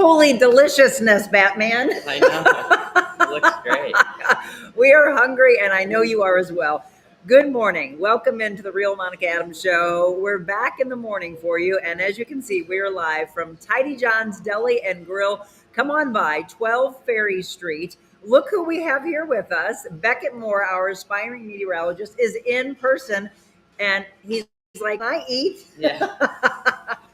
Holy deliciousness, Batman. I know. It looks great. We are hungry, and I know you are as well. Good morning. Welcome into the Real Monica Adams Show. We're back in the morning for you, and as you can see, we are live from Tidy Jon's Deli and Grill. Come on by, 12 Ferry Street. Look who we have here with us. Beckett Moore, our aspiring meteorologist, is in person, and he's like, I eat. Yeah.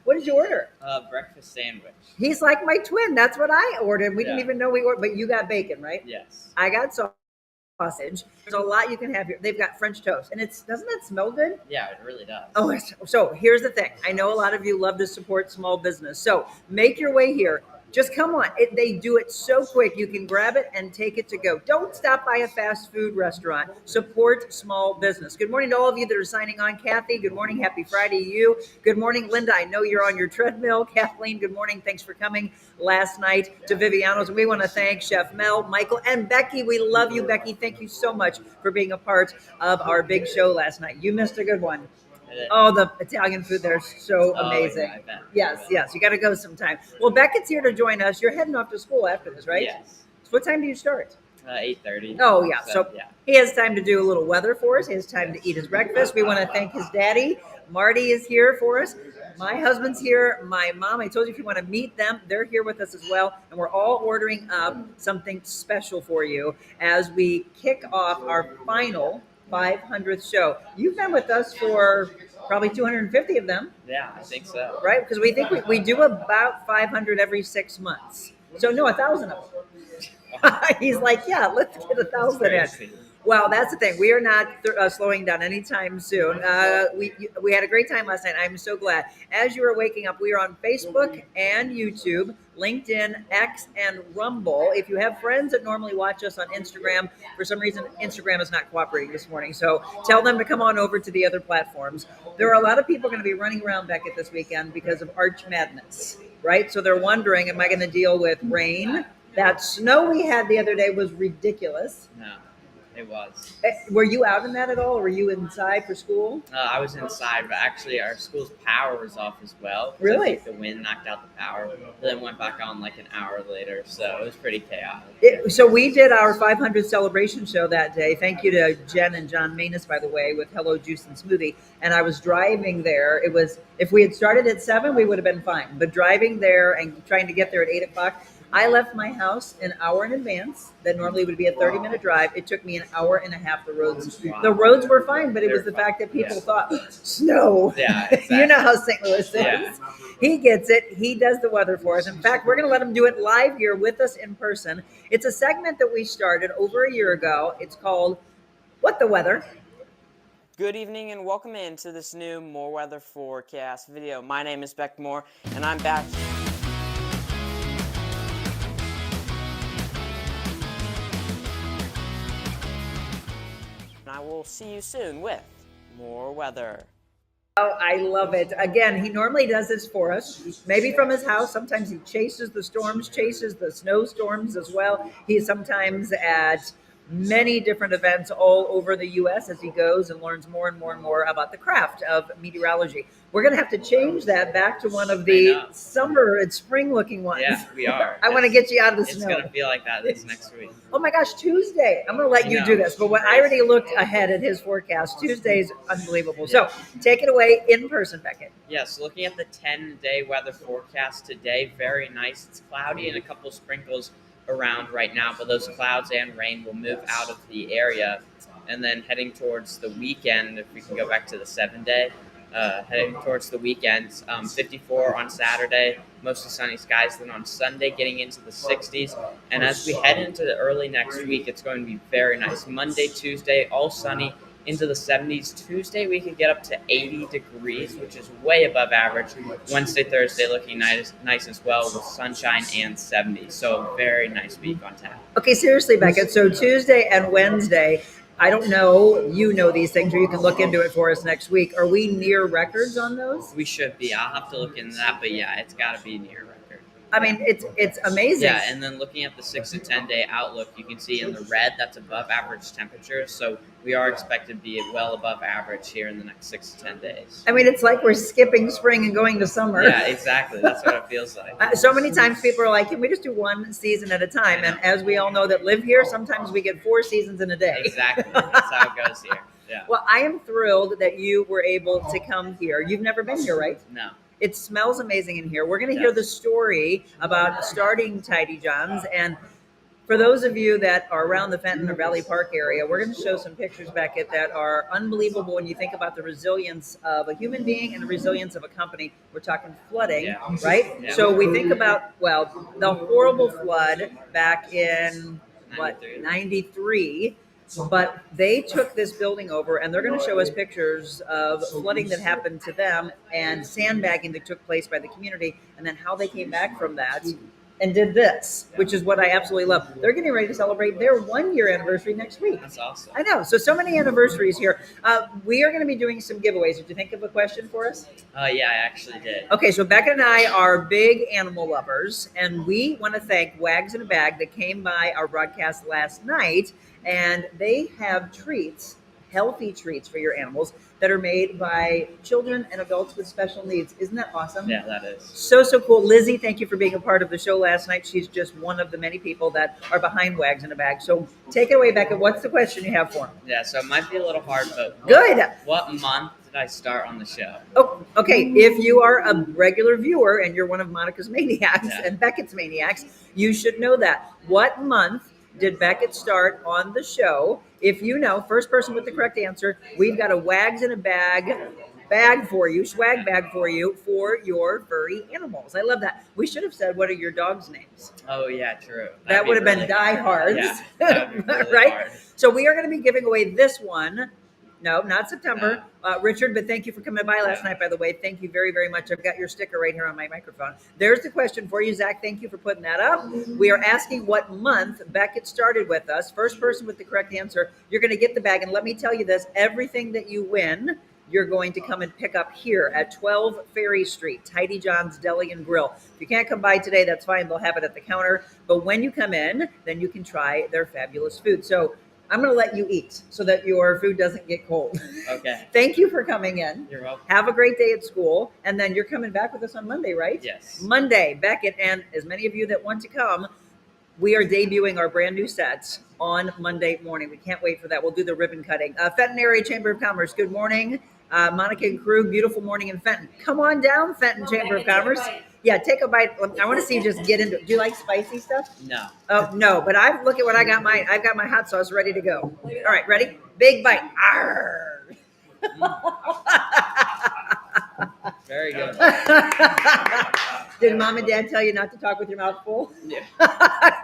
What did you order? Breakfast sandwich. He's like my twin. That's what I ordered. We didn't Yeah. even know we ordered, but you got bacon, right? Yes. I got sausage. There's a lot you can have here. They've got French toast, and doesn't that smell good? Yeah, it really does. Oh, so here's the thing. I know a lot of you love to support small business, so make your way here. Just come on. They do it so quick. You can grab it and take it to go. Don't stop by a fast food restaurant. Support small business. Good morning to all of you that are signing on. Kathy, good morning. Happy Friday to you. Good morning, Linda. I know you're on your treadmill. Kathleen, good morning. Thanks for coming last night to Viviano's. We want to thank Chef Mel, Michael, and Becky. We love you, Becky. Thank you so much for being a part of our big show last night. You missed a good one. Oh, the Italian food there is so amazing. Yeah, I bet. Yes. You got to go sometime. Well, Beckett's here to join us. You're heading off to school after this, right? Yes. So what time do you start? 8:30. Oh, yeah. So yeah. he has time to do a little weather for us. He has time to eat his breakfast. We want to thank his daddy. Marty is here for us. My husband's here. My mom, I told you if you want to meet them, they're here with us as well. And we're all ordering up something special for you as we kick off our final 500th show. You've been with us for probably 250 of them. Yeah, I think so. Right? Because we think we do about 500 every 6 months. So no, 1,000 of them. He's like, yeah, let's get 1,000 in. Well, that's the thing. We are not slowing down anytime soon. We had a great time last night. I'm so glad. As you are waking up, we are on Facebook and YouTube, LinkedIn, X, and Rumble. If you have friends that normally watch us on Instagram, for some reason, Instagram is not cooperating this morning. So tell them to come on over to the other platforms. There are a lot of people going to be running around Beckett this weekend because of Arch Madness, right? So they're wondering, am I going to deal with rain? That snow we had the other day was ridiculous. No. It was. Were you out in that at all, or were you inside for school? I was inside, but actually our school's power was off as well. Really? I think the wind knocked out the power, but then went back on like an hour later, so it was pretty chaotic. So we did our 500 celebration show that day. Thank you to Jen and John Manus, by the way, with Hello Juice and Smoothie. And I was driving there. It was, if we had started at 7, we would have been fine. But driving there and trying to get there at 8 o'clock, I left my house an hour in advance. That normally would be a 30-minute drive. It took me an hour and a half. The roads were fine, but it was the fact that people thought snow. Yeah, exactly. You know how St. Louis is. Yeah. He gets it. He does the weather for us. In fact, we're going to let him do it live here with us in person. It's a segment that we started over a year ago. It's called What the Weather. Good evening and welcome into this new More Weather Forecast video. My name is Beck Moore and I'm back. I will see you soon with more weather. Oh, I love it. Again, he normally does this for us, maybe from his house. Sometimes he chases the storms, chases the snowstorms as well. He's sometimes at many different events all over the U.S. as he goes and learns more and more and more about the craft of meteorology. We're going to have to change that back to one of the summer and spring looking ones. Yeah, we are. I want to get you out of the snow. It's going to feel like that this next week. Oh my gosh, Tuesday. I'm going to let you do this. But when I already looked ahead at his forecast, Tuesday's unbelievable. So take it away in person, Beckett. Yes, looking at the 10-day weather forecast today, very nice. It's cloudy and a couple sprinkles around right now, but those clouds and rain will move out of the area. And then heading towards the weekend, if we can go back to the 7-day, heading towards the weekend, 54 on Saturday, mostly sunny skies. Then on Sunday, getting into the 60s. And as we head into the early next week, it's going to be very nice. Monday, Tuesday, all sunny. Into the 70s. Tuesday, we could get up to 80 degrees, which is way above average. Wednesday, Thursday, looking nice as well with sunshine and 70s. So very nice week on tap. Okay, seriously, Beckett. So Tuesday and Wednesday, I don't know, you know these things, or you can look into it for us next week. Are we near records on those? We should be. I'll have to look into that, but yeah, it's got to be near record. I mean, it's amazing. Yeah, and then looking at the 6 to 10 day outlook, you can see in the red that's above average temperature. So we are expected to be well above average here in the next 6 to 10 days. I mean, it's like we're skipping spring and going to summer. Yeah, exactly. That's what it feels like. So many times people are like, can we just do one season at a time? And as we all know that live here, sometimes we get 4 seasons in a day. Exactly. That's how it goes here. Yeah. Well, I am thrilled that you were able to come here. You've never been here, right? No. It smells amazing in here. We're going to hear the story about starting Tidy Jon's. And for those of you that are around the Fenton or Valley Park area, we're going to show some pictures, Beckett, that are unbelievable when you think about the resilience of a human being and the resilience of a company. We're talking flooding, right? Yeah. So we think about, well, the horrible flood back in, 93. But they took this building over, and they're going to show us pictures of flooding that happened to them and sandbagging that took place by the community, and then how they came back from that and did this, which is what I absolutely love. They're getting ready to celebrate their 1-year anniversary next week. That's awesome. I know. So many anniversaries here. We are going to be doing some giveaways. Did you think of a question for us? Yeah, I actually did. Okay, so Becca and I are big animal lovers, and we want to thank Wags in a Bag that came by our broadcast last night. And they have treats, healthy treats for your animals that are made by children and adults with special needs. Isn't that awesome? Yeah, that is. So cool. Lizzie, thank you for being a part of the show last night. She's just one of the many people that are behind Wags in a Bag. So take it away, Becca. What's the question you have for them? Yeah, so it might be a little hard, but what month did I start on the show? Oh, okay. If you are a regular viewer and you're one of Monica's maniacs and Beckett's maniacs, you should know that. What month did Beckett start on the show? If you know, first person with the correct answer, we've got a Wags in a Bag for you, swag bag for you for your furry animals. I love that. We should have said, what are your dogs' names? Oh, yeah, true. That would have been diehards, right? Hard. So we are going to be giving away this one. No, not September. Richard, but thank you for coming by last night, by the way. Thank you very, very much. I've got your sticker right here on my microphone. There's the question for you, Zach. Thank you for putting that up. We are asking what month Beckett started with us. First person with the correct answer, you're going to get the bag. And let me tell you this, everything that you win, you're going to come and pick up here at 12 Ferry Street, Tidy Jon's Deli and Grill. If you can't come by today, that's fine. They'll have it at the counter. But when you come in, then you can try their fabulous food. So I'm going to let you eat so that your food doesn't get cold. Okay. Thank you for coming in. You're welcome. Have a great day at school. And then you're coming back with us on Monday, right? Yes. Monday, Beckett, and as many of you that want to come, we are debuting our brand new sets on Monday morning. We can't wait for that. We'll do the ribbon cutting. Fenton Area Chamber of Commerce, good morning. Monica and crew, beautiful morning in Fenton. Come on down, Fenton Chamber of Commerce. Yeah, take a bite. I want to see you just get into it. Do you like spicy stuff? No. Oh, no, but look at what I got mine. I've got my hot sauce ready to go. All right, ready? Big bite. Arr. Very good. Did mom and dad tell you not to talk with your mouth full? Yeah.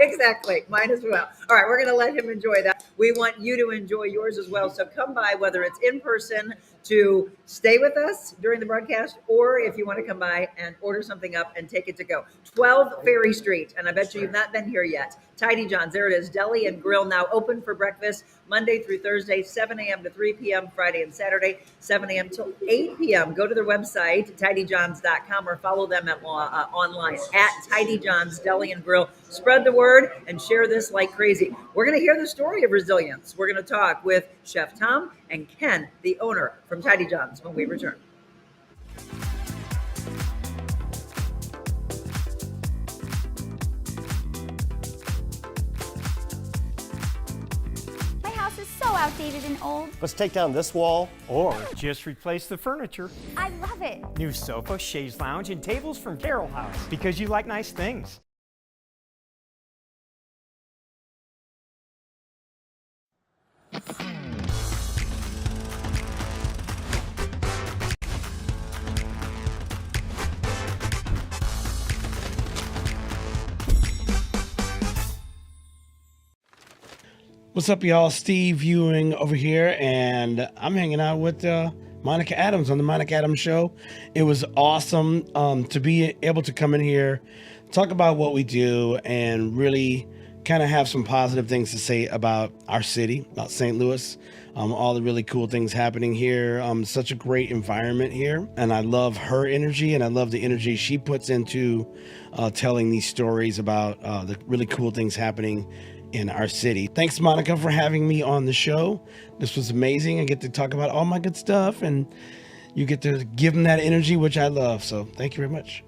Exactly. Mine as well. All right, we're going to let him enjoy that. We want you to enjoy yours as well. So come by, whether it's in person to stay with us during the broadcast, or if you want to come by and order something up and take it to go. 12 Ferry Street, and I bet you've not been here yet. Tidy Jon's, there it is, Deli and Grill, now open for breakfast Monday through Thursday, 7 a.m. to 3 p.m., Friday and Saturday, 7 a.m. till 8 p.m. Go to their website, tidyjons.com, or follow them at, online at Tidy Jon's Deli and Grill. Spread the word and share this like crazy. We're going to hear the story of resilience. We're going to talk with Chef Tom and Ken, the owner from Tidy Jon's, when we return. My house is so outdated and old. Let's take down this wall. Or just replace the furniture. I love it. New sofa, chaise lounge, and tables from Carroll House. Because you like nice things. What's up, y'all? Steve Ewing over here, and I'm hanging out with Monica Adams on the Monica Adams Show. It was awesome to be able to come in here, talk about what we do, and really kind of have some positive things to say about our city, about St. Louis. All the really cool things happening here. Such a great environment here. And I love her energy, and I love the energy she puts into telling these stories about the really cool things happening in our city. Thanks, Monica, for having me on the show. This was amazing. I get to talk about all my good stuff, and you get to give them that energy, which I love. So thank you very much.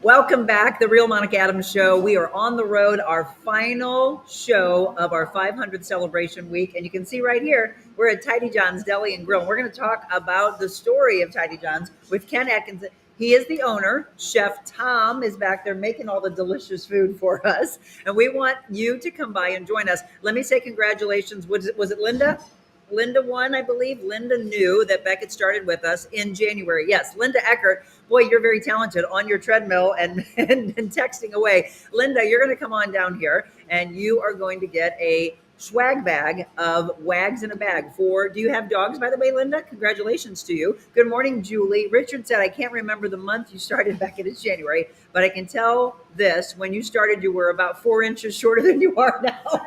Welcome back, The Real Monica Adams Show. We are on the road, our final show of our 500 celebration week. And you can see right here, we're at Tidy Jon's Deli and Grill. We're going to talk about the story of Tidy Jon's with Ken Atkinson. He is the owner. Chef Tom is back there making all the delicious food for us. And we want you to come by and join us. Let me say congratulations. Was it Linda? Linda won, I believe. Linda knew that Beckett started with us in January. Yes, Linda Eckert. Boy, you're very talented on your treadmill and texting away. Linda, you're going to come on down here, and you are going to get a swag bag of Wags in a Bag for, do you have dogs, by the way, Linda? Congratulations to you. Good morning, Julie. Richard said, I can't remember the month you started, Beckett. It's January, but I can tell this. When you started, you were about 4 inches shorter than you are now.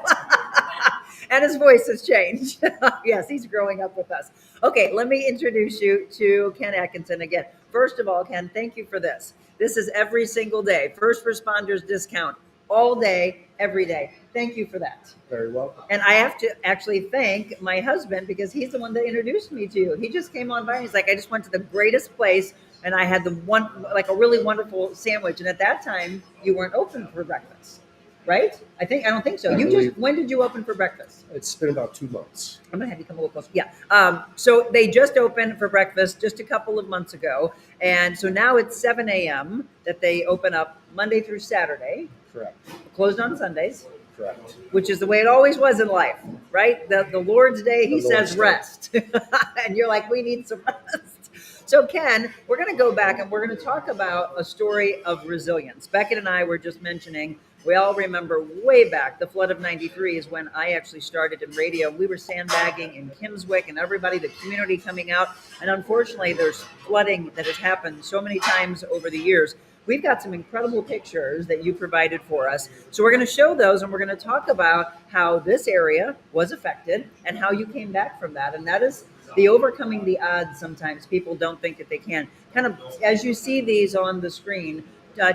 And his voice has changed. Yes, he's growing up with us. Okay, let me introduce you to Ken Atkinson again. First of all, Ken, thank you for this. This is every single day. First responders discount all day, every day. Thank you for that. Very welcome. And I have to actually thank my husband because he's the one that introduced me to you. He just came on by and he's like, I just went to the greatest place and I had a really wonderful sandwich. And at that time, you weren't open for breakfast. Right? I don't think so. When did you open for breakfast? It's been about 2 months. I'm going to have you come a little closer. Yeah. So they just opened for breakfast just a couple of months ago. And so now it's 7 a.m. that they open up Monday through Saturday. Correct. Closed on Sundays. Correct. Which is the way it always was in life, right? The Lord's Day, he says rest. And you're like, we need some rest. So Ken, we're going to go back and we're going to talk about a story of resilience. Beckett and I were just mentioning, we all remember way back, the flood of 93 is when I actually started in radio. We were sandbagging in Kimmswick and everybody, the community coming out. And unfortunately, there's flooding that has happened so many times over the years. We've got some incredible pictures that you provided for us. So we're going to show those and we're going to talk about how this area was affected and how you came back from that. And that is the overcoming the odds. Sometimes people don't think that they can. Kind of as you see these on the screen,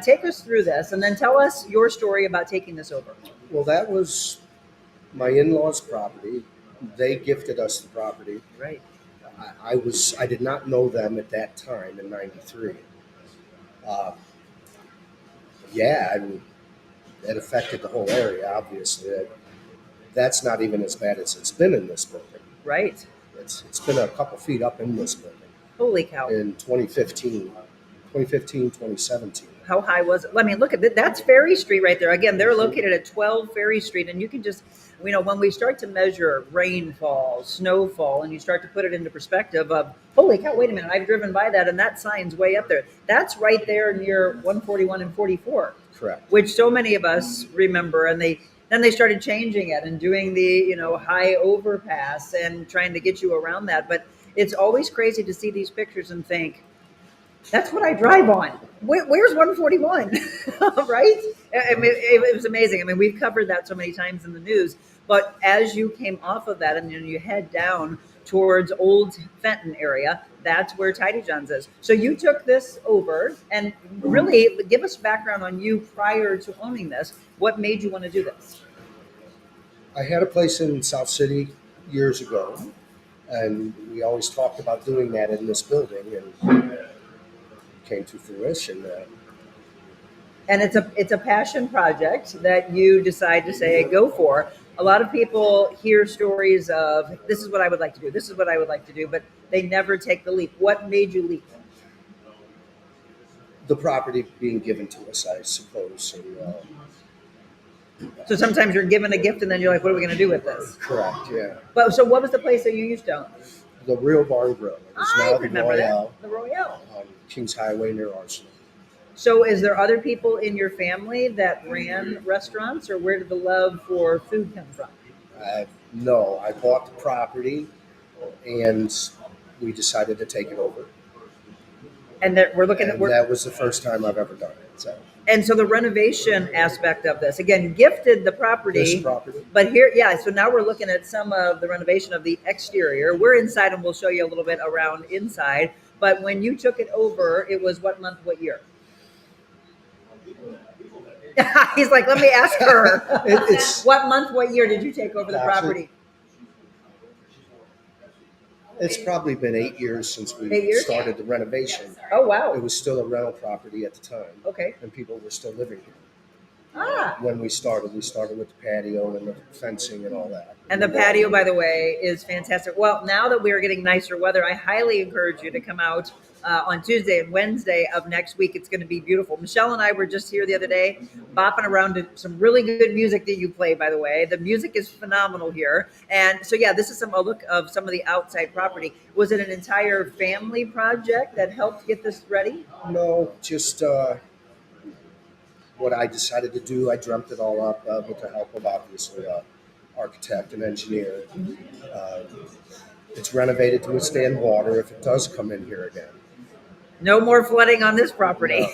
take us through this and then tell us your story about taking this over. Well, that was my in-laws' property. They gifted us the property. Right. I did not know them at that time in 93. I mean, that affected the whole area, obviously. That's not even as bad as it's been in this building. Right. It's been a couple feet up in this building. Holy cow. In 2015, 2017. How high was it? I mean, look at that. That's Ferry Street right there. Again, they're located at 12 Ferry Street. And you can just, when we start to measure rainfall, snowfall, and you start to put it into perspective of, holy cow, wait a minute, I've driven by that and that sign's way up there. That's right there near 141 and 44. Correct. Which so many of us remember. And then they started changing it and doing the, high overpass and trying to get you around that. But it's always crazy to see these pictures and think, that's what I drive on. Where's 141? Right? I mean, it was amazing. I mean, we've covered that so many times in the news. But as you came off of that and you head down towards Old Fenton area, that's where Tidy Jon's is. So you took this over and really give us background on you prior to owning this. What made you want to do this? I had a place in South City years ago, and we always talked about doing that in this building, and came to fruition. And it's a passion project that you decide to say go for. A lot of people hear stories of this is what I would like to do, this is what I would like to do, but they never take the leap. What made you leap? The property being given to us, I suppose. And, so sometimes you're given a gift and then you're like, what are we going to do with this? correct, yeah. But so what was the place that you used to own? The Real Barn Grill. It is I now the remember Royale that. The Royale. on Kings Highway near Arsenal. So is there other people in your family that ran restaurants, or where did the love for food come from? No, I bought the property and we decided to take it over. And that we're looking And at that was the first time I've ever done it. So and so the renovation aspect of this, again, you gifted the property. this property, But here, yeah, so now we're looking at some of the renovation of the exterior. We're inside and we'll show you a little bit around inside. But when you took it over, it was what month, what year? He's like, let me ask her. it's What month, what year did you take over the property? it's probably been 8 years since 8 we years? started the renovation. Oh, It wow. was still a rental property at the time, Okay. and people were still living here. Ah. When we started with the patio and the fencing and all that. And the patio, by the way, is fantastic. Well, now that we're getting nicer weather, I highly encourage you to come out on Tuesday and Wednesday of next week. It's going to be beautiful. Michelle and I were just here the other day, bopping around to some really good music that you play, by the way. The music is phenomenal here. And so, yeah, this is a look of some of the outside property. Was it an entire family project that helped get this ready? No, just what I decided to do. I dreamt it all up with the help of obviously architect and engineer. It's renovated to withstand water if it does come in here again. No more flooding on this property.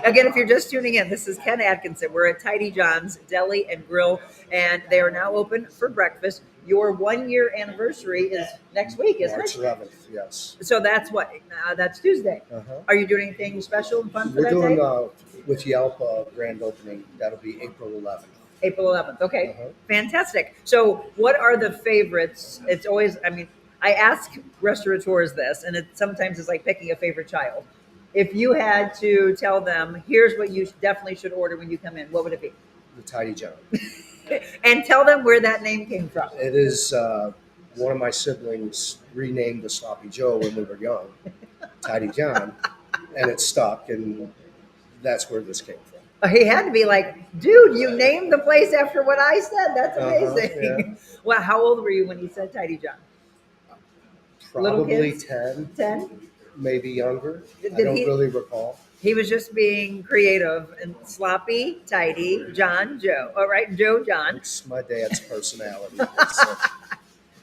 Again, if you're just tuning in, this is Ken Atkinson. We're at Tidy Jon's Deli and Grill, and they are now open for breakfast. Your 1 year anniversary is next week, isn't March it? 11th, yes. So that's what? That's Tuesday. Uh-huh. Are you doing anything special and fun for We're that doing day? with Yelp grand opening. That'll be April 11th. April 11th. Okay, Uh-huh. fantastic. So what are the favorites? It's always, I mean, I ask restaurateurs this, and it sometimes it's like picking a favorite child. If you had to tell them, here's what you definitely should order when you come in, what would it be? The Tidy Jon. And tell them where that name came from. It is one of my siblings renamed the Sloppy Joe when we were young, Tidy Jon, and it stuck, and that's where this came from. He had to be like, dude, you named the place after what I said. That's amazing. Yeah. Well, how old were you when he said Tidy Jon? Little Probably kids? 10, 10? maybe younger. Did I don't he- really recall. He was just being creative and sloppy, tidy, John, Joe. All right, Joe, John. It's my dad's personality.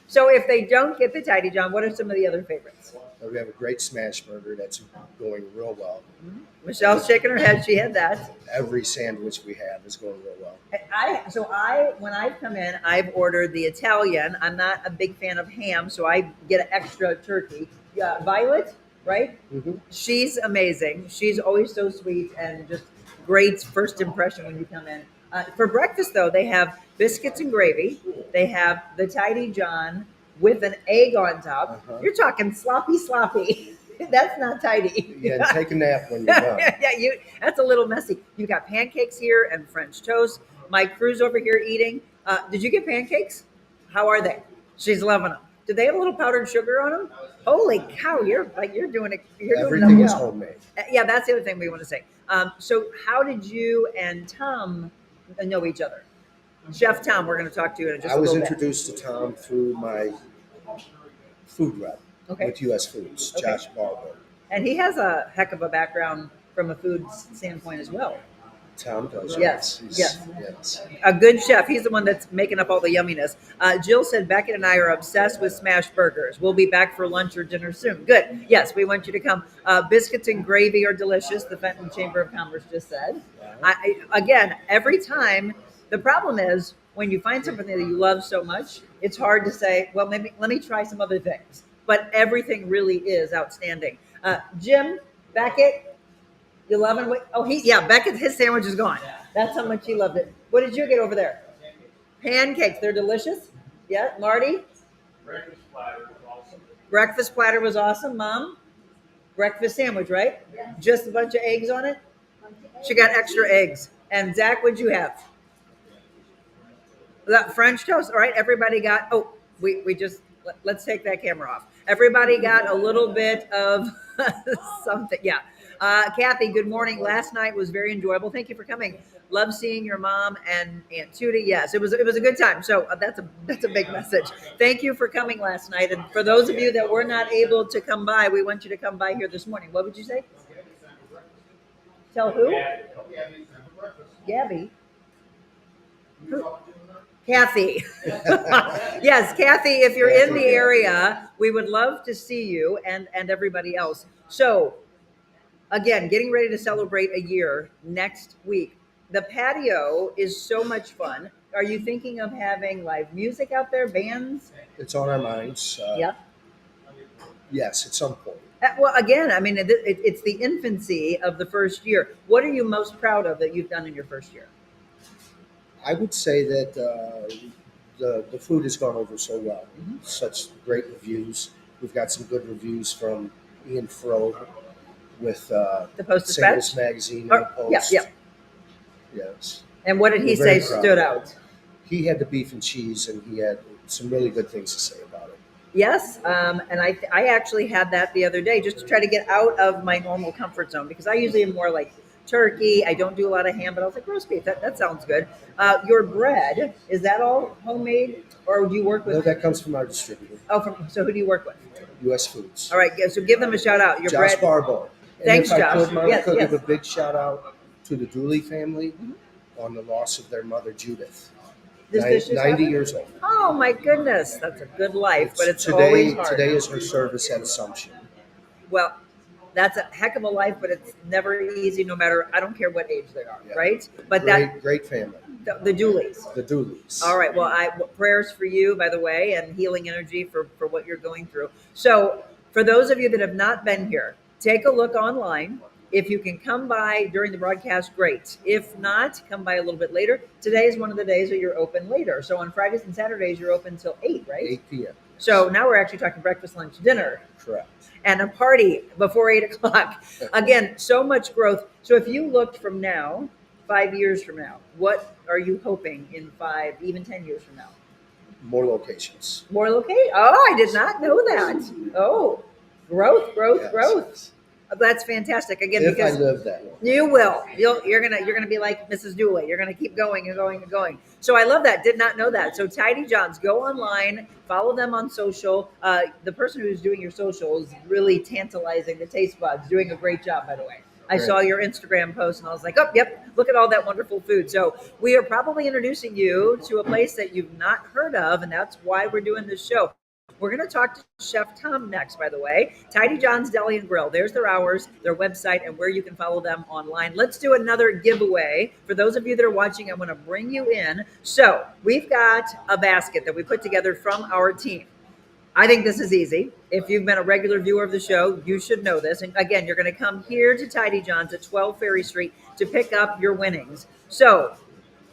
So if they don't get the Tidy Jon, what are some of the other favorites? We have a great smash burger that's going real well. Michelle's shaking her head. She had that. Every sandwich we have is going real well. When I come in, I've ordered the Italian. I'm not a big fan of ham, so I get an extra turkey. Violet, right? Mm-hmm. She's amazing. She's always so sweet and just great first impression when you come in. For breakfast, though, they have biscuits and gravy. They have the Tidy Jon with an egg on top. Uh-huh. You're talking sloppy. That's not tidy. Yeah, and take a nap when you're done. Yeah, that's a little messy. You got pancakes here and French toast. My crew's over here eating. Did you get pancakes? How are they? She's loving them. Do they have a little powdered sugar on them? Holy cow! You're doing it. You're doing Everything it is well. homemade. Yeah, that's the other thing we want to say. So how did you and Tom know each other? Chef Tom, we're going to talk to you in just I a was little bit. introduced to Tom through my food rep Okay. with U.S. Foods, Okay. Josh Barber. And he has a heck of a background from a food standpoint as well. Tom does. Yes, yes. Yes. A good chef. He's the one that's making up all the yumminess. Jill said Beckett and I are obsessed with smash burgers. We'll be back for lunch or dinner soon. Good. Yes, we want you to come. Biscuits and gravy are delicious, the Fenton Chamber of Commerce just said. Again, every time, the problem is when you find something that you love so much, it's hard to say, well, maybe let me try some other things. But everything really is outstanding. Jim, Beckett, you loving what? Oh, Beckett, his sandwich is gone. That's how much he loved it. What did you get over there? Pancakes. They're delicious. Yeah, Marty? Breakfast platter was awesome, Mom. Breakfast sandwich, right? Yeah. Just a bunch of eggs on it? She got extra eggs. And Zach, what'd you have? That French toast. All right, everybody got, let's take that camera off. Everybody got a little bit of something. Yeah. Kathy, good morning. Last night was very enjoyable. Thank you for coming. Love seeing your mom and Aunt Tootie. Yes, it was a good time. So that's a big message. Thank you for coming last night. And for those of you that were not able to come by, we want you to come by here this morning. What would you say? Tell who? Gabby. Who? Kathy. Yes, Kathy, if you're in the area, we would love to see you and everybody else. So, again, getting ready to celebrate a year next week. The patio is so much fun. Are you thinking of having live music out there, bands? It's on our minds. Yep. Yes, at some point. Well, again, I mean, it's the infancy of the first year. What are you most proud of that you've done in your first year? I would say that the food has gone over so well. Such great reviews. We've got some good reviews from Ian Fro with The Post St. Louis Dispatch? Magazine Oh, and the yeah, Post. yeah. Yes. And what did he We're very say proud stood of it. out? He had the beef and cheese, and he had some really good things to say about it. Yes, and I actually had that the other day just to try to get out of my normal comfort zone because I usually am more like turkey. I don't do a lot of ham, but I was like roast beef. That sounds good. Your bread, is that all homemade, or do you work No, with? that comes from our distributor, So who do you work with? U.S. Foods. All right, so give them a shout out. Your Josh bread. Barbo. And Thanks, if I Josh. could, Monica, Yes. give a big shout out to the Dooley family on the loss of their mother, Judith. This just 90 happened? years old. Oh my goodness, that's a good life, but it's today, always hard. Today is her service at Assumption. Well, that's a heck of a life, but it's never easy. No matter, I don't care what age they are, Yeah. right? But Great family. the Dooleys. The Dooleys. All right. Well, prayers for you, by the way, and healing energy for what you're going through. So, for those of you that have not been here, take a look online. If you can come by during the broadcast, great. If not, come by a little bit later. Today is one of the days that you're open later. So on Fridays and Saturdays, you're open till 8, right? 8 p.m. So now we're actually talking breakfast, lunch, dinner, Correct. and a party before 8 o'clock. Again, so much growth. So if you looked from now, 5 years from now, what are you hoping in 5, even 10 years from now? More locations. More location? Oh, I did not know that. Oh, growth. Yes. That's fantastic. Again, If because I live that way. you will. You're gonna be like Mrs. Dooley. You're gonna keep going and going and going. So I love that. Did not know that. So Tidy Jon's, go online, follow them on social. The person who's doing your social is really tantalizing the taste buds. Doing a great job, by the way. I Great. saw your Instagram post and I was like, oh, yep, look at all that wonderful food. So we are probably introducing you to a place that you've not heard of, and that's why we're doing this show. We're going to talk to Chef Tom next, by the way. Tidy Jon's Deli and Grill. There's their hours, their website, and where you can follow them online. Let's do another giveaway. For those of you that are watching, I want to bring you in. So we've got a basket that we put together from our team. I think this is easy. If you've been a regular viewer of the show, you should know this. And again, you're going to come here to Tidy Jon's at 12 Ferry Street to pick up your winnings. So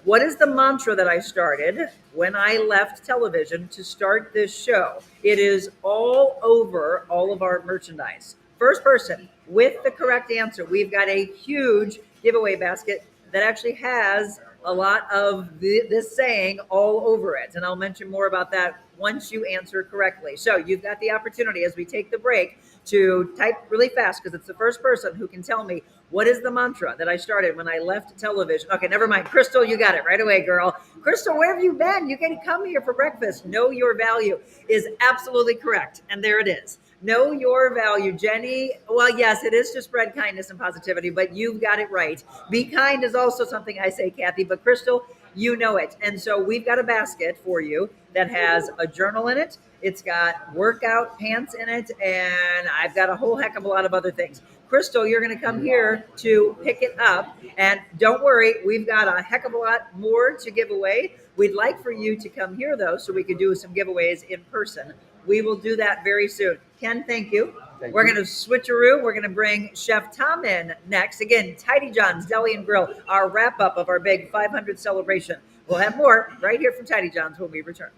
what is the mantra that I started when I left television to start this show? It is all over all of our merchandise. First person with the correct answer, we've got a huge giveaway basket that actually has a lot of this saying all over it. And I'll mention more about that once you answer correctly. So you've got the opportunity as we take the break to type really fast, because it's the first person who can tell me what is the mantra that I started when I left television. Okay, never mind. Crystal, you got it right away, girl. Crystal, where have you been? You can come here for breakfast. Know your value is absolutely correct. And there it is. Know your value. Jenny, well, yes, it is to spread kindness and positivity, but you've got it right. Be kind is also something I say, Kathy, but Crystal, you know it. And so we've got a basket for you that has a journal in it. It's got workout pants in it, and I've got a whole heck of a lot of other things. Crystal, you're going to come here to pick it up. And don't worry, we've got a heck of a lot more to give away. We'd like for you to come here, though, so we could do some giveaways in person. We will do that very soon. Ken, thank you. We're going to switcheroo. We're going to bring Chef Tom in next. Again, Tidy Jon's Deli and Grill, our wrap-up of our big 500 celebration. We'll have more right here from Tidy Jon's when we return.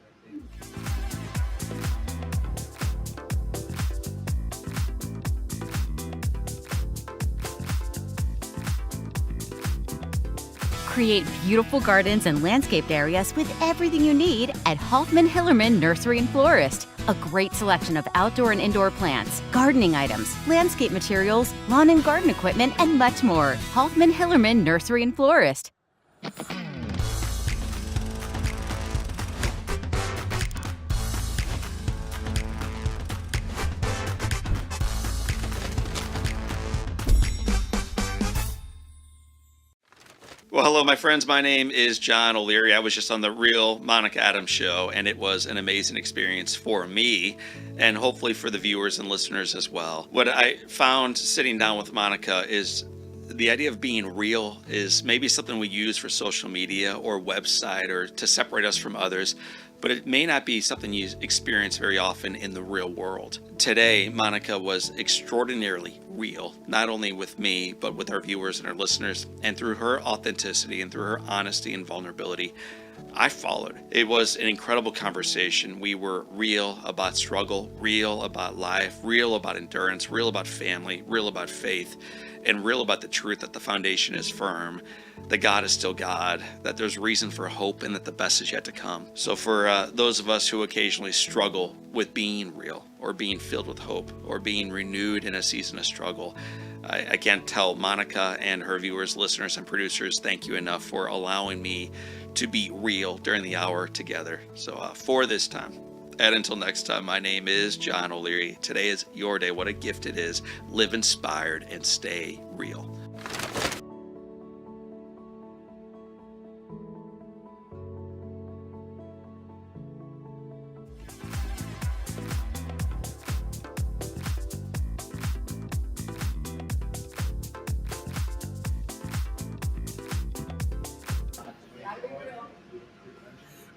Create beautiful gardens and landscaped areas with everything you need at Hoffman Hillerman Nursery and Florist. A great selection of outdoor and indoor plants, gardening items, landscape materials, lawn and garden equipment, and much more. Hoffman Hillerman Nursery and Florist. Well, hello, my friends. My name is John O'Leary. I was just on the Real Monica Adams show, and it was an amazing experience for me and hopefully for the viewers and listeners as well. What I found sitting down with Monica is the idea of being real is maybe something we use for social media or website or to separate us from others, but it may not be something you experience very often in the real world. Today, Monica was extraordinarily real, not only with me, but with our viewers and our listeners. And through her authenticity and through her honesty and vulnerability, I followed. It was an incredible conversation. We were real about struggle, real about life, real about endurance, real about family, real about faith, and real about the truth that the foundation is firm, that God is still God, that there's reason for hope, and that the best is yet to come. So for those of us who occasionally struggle with being real or being filled with hope or being renewed in a season of struggle, I can't tell Monica and her viewers, listeners, and producers thank you enough for allowing me to be real during the hour together. So for this time, and until next time, my name is John O'Leary. Today is your day. What a gift it is. Live inspired and stay real.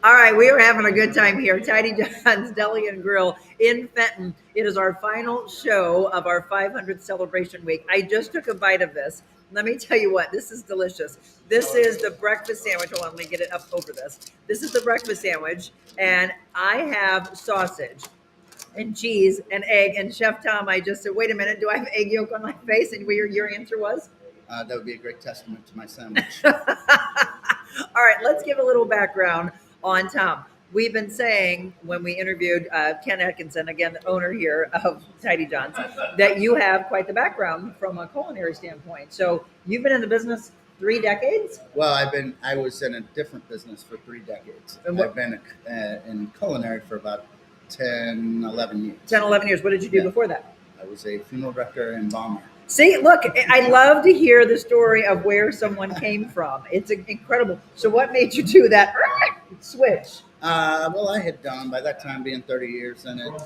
All right, we are having a good time here. Tidy Jon's Deli and Grill in Fenton. It is our final show of our 500th celebration week. I just took a bite of this. Let me tell you what, this is delicious. This is the breakfast sandwich. Hold on, let me get it up over this. This is the breakfast sandwich, and I have sausage and cheese and egg. And Chef Tom, I just said, wait a minute, do I have egg yolk on my face? And your answer was? That would be a great testament to my sandwich. All right, let's give a little background on Tom. We've been saying when we interviewed Ken Atkinson, again, the owner here of Tidy Jon's, that you have quite the background from a culinary standpoint. So you've been in the business 3 decades? Well, I was in a different business for 3 decades. I've been in culinary for about 10, 11 years. 10, 11 years. What did you do before that? I was a funeral director and bomber. See, look, I love to hear the story of where someone came from. It's incredible. So what made you do that switch? Well, I had done, by that time being 30 years in it,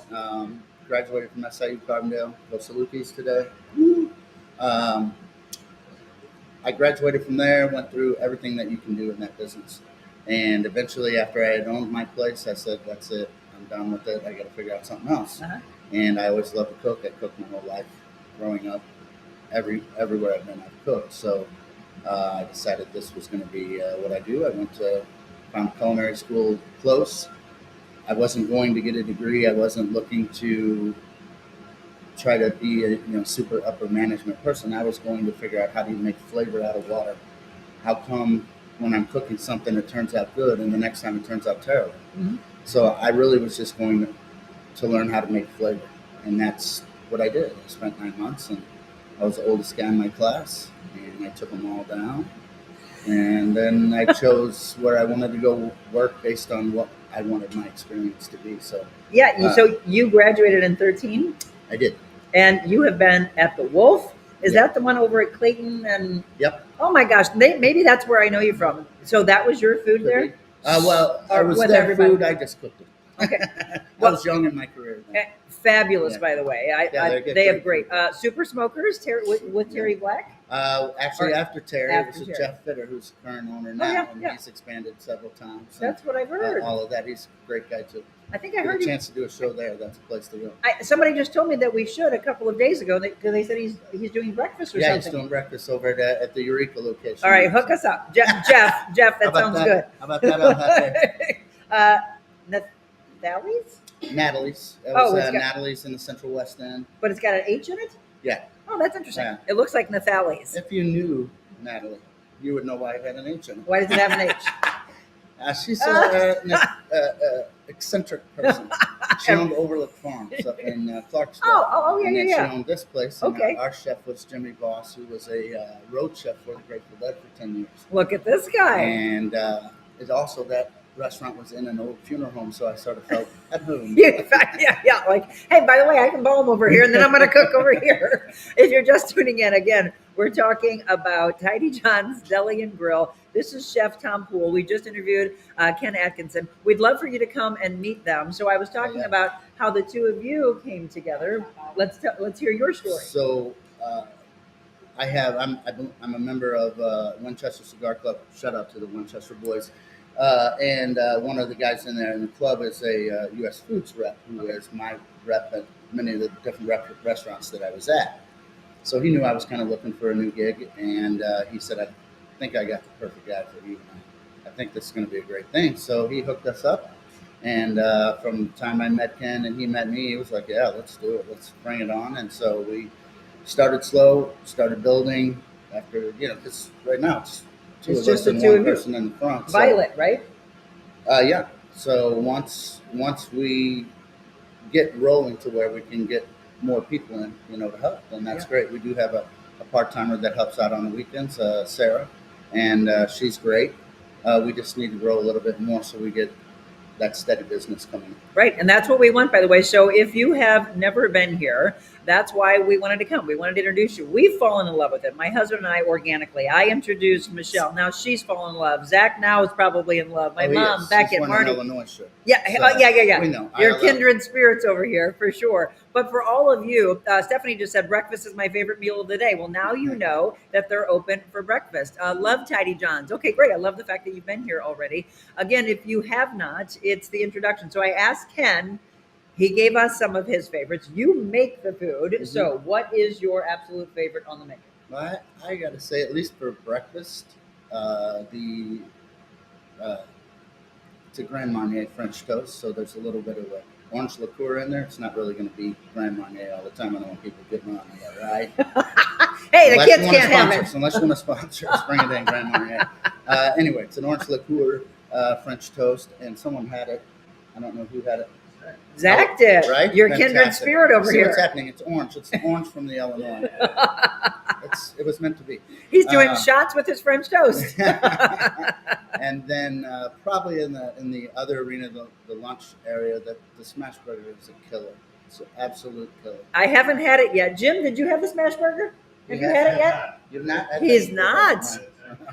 graduated from SIU Carbondale, go Salukis today. I graduated from there, went through everything that you can do in that business. And eventually, after I had owned my place, I said, that's it. I'm done with it. I got to figure out something else. And I always loved to cook. I cooked my whole life growing up. Everywhere I've been, I've cooked. So I decided this was going to be what I do. I found culinary school close. I wasn't going to get a degree. I wasn't looking to try to be a super upper management person. I was going to figure out how do you make flavor out of water. How come when I'm cooking something it turns out good and the next time it turns out terrible? Mm-hmm. So I really was just going to learn how to make flavor, and that's what I did. I spent 9 months, and I was the oldest guy in my class, and I took them all down. And then I chose where I wanted to go work based on what I wanted my experience to be. So so you graduated in 13? I did. And you have been at the Wolf? Is that the one over at Clayton? And Yep. Oh my gosh, maybe that's where I know you from. So that was your food there? Well, I was their food. I just cooked it. Okay. I was young in my career. Fabulous, by the way. They have great. Super Smokers with Terry Black? Actually, after Terry, it was with Jeff Fitter, who's the current owner now, and he's expanded several times. That's what I've heard. All of that. He's a great guy, too. I think I heard a chance to do a show there. That's a place to go. Somebody just told me that we should a couple of days ago because they said he's doing breakfast or something. Yeah, he's doing breakfast over at the Eureka location. All right, hook us up. Jeff, that sounds good. How about that? I'll have Natalie's? Natalie's. It was Natalie's in the Central West End. But it's got an H in it? Yeah. Oh, that's interesting. Yeah. It looks like Natalie's. If you knew Natalie, you would know why it had an H in it. Why does it have an H? She's an eccentric person. She owned Overlook Farms up in Clarksville. Oh, yeah, and then yeah. She owned this place. And our chef was Jimmy Boss, who was a road chef for the Grateful Dead for 10 years. Look at this guy. And it's also that restaurant was in an old funeral home, so I sort of felt at home. Yeah. Like, hey, by the way, I can bowl them over here, and then I'm going to cook over here. If you're just tuning in, again, we're talking about Tidy Jon's Deli and Grill. This is Chef Tom Poole. We just interviewed Ken Atkinson. We'd love for you to come and meet them. So I was talking about how the two of you came together. Let's hear your story. So I'm a member of Winchester Cigar Club. Shout out to the Winchester boys. And one of the guys in there in the club is a U.S. Foods rep, who is my rep at many of the different restaurants that I was at. So he knew I was kind of looking for a new gig, and he said, "I think I got the perfect guy for you. I think this is going to be a great thing." So he hooked us up, and from the time I met Ken and he met me, he was like, "Yeah, let's do it. Let's bring it on." And so we started slow, started building. After because right now it's just the and two one of you. person in the front. Violet, right? Yeah. So once we get rolling to where we can get more people in, to help, then that's great. We do have a part-timer that helps out on the weekends, Sarah, and she's great. We just need to grow a little bit more so we get that steady business coming. Right. And that's what we want, by the way. So if you have never been here, that's why we wanted to come. We wanted to introduce you. We've fallen in love with it. My husband and I organically. I introduced Michelle. Now she's fallen in love. Zach now is probably in love. My mom, Beckett, Marty. Illinois trip. Yeah, So, yeah. We know. You're kindred spirits over here for sure. But for all of you, Stephanie just said breakfast is my favorite meal of the day. Well, now you know that they're open for breakfast. Love Tidy Jon's. Okay, great. I love the fact that you've been here already. Again, if you have not, it's the introduction. So I asked Ken. He gave us some of his favorites. You make the food. Mm-hmm. So what is your absolute favorite on the menu? Well, I got to say, at least for breakfast, it's a Grand Marnier French toast. So there's a little bit of orange liqueur in there. It's not really going to be Grand Marnier all the time. I don't want people getting on me, right? Hey, the kids can't have it. Unless you want to sponsor us, bring it in, Grand Marnier. Anyway, it's an orange liqueur French toast, and someone had it. I don't know who had it. Zach did. Right? Your Fantastic. kindred spirit over here. What's happening? It's orange. It's the orange from the Illinois. It was meant to be. He's doing shots with his French toast. And then probably in the other arena, the lunch area, the smash burger is a killer. It's an absolute killer. I haven't had it yet. Jim, did you have the smash burger? Have you had it yet? You've not? He's not.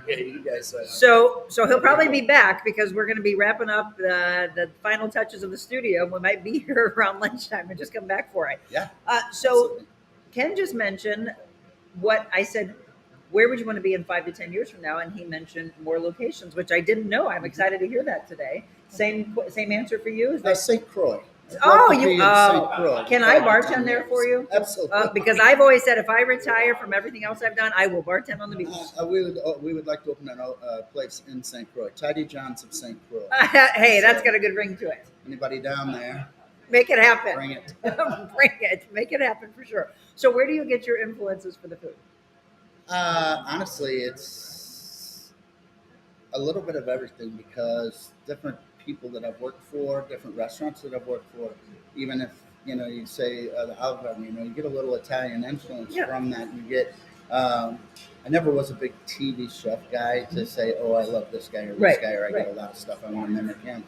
Okay, you guys. So he'll probably be back because we're going to be wrapping up the final touches of the studio. We might be here around lunchtime and just come back for it. Yeah. So Ken just mentioned what I said. Where would you want to be in 5 to 10 years from now? And he mentioned more locations, which I didn't know. I'm excited to hear that today. Same answer for you? Is that St. Croix? Can I bartend there for you? Absolutely. Because I've always said if I retire from everything else I've done, I will bartend on the beach. We would like to open a place in St. Croix. Tidy Jon's of St. Croix. Hey, that's got a good ring to it. Anybody down there? Make it happen. Bring it. Bring it. Make it happen for sure. So where do you get your influences for the food? Honestly, it's a little bit of everything because different people that I've worked for, different restaurants that I've worked for, even if, you say the Olive Garden, you get a little Italian influence from that. You get, I never was a big TV chef guy to say, oh, I love this guy or this guy, or I got a lot of stuff I want to mimic him.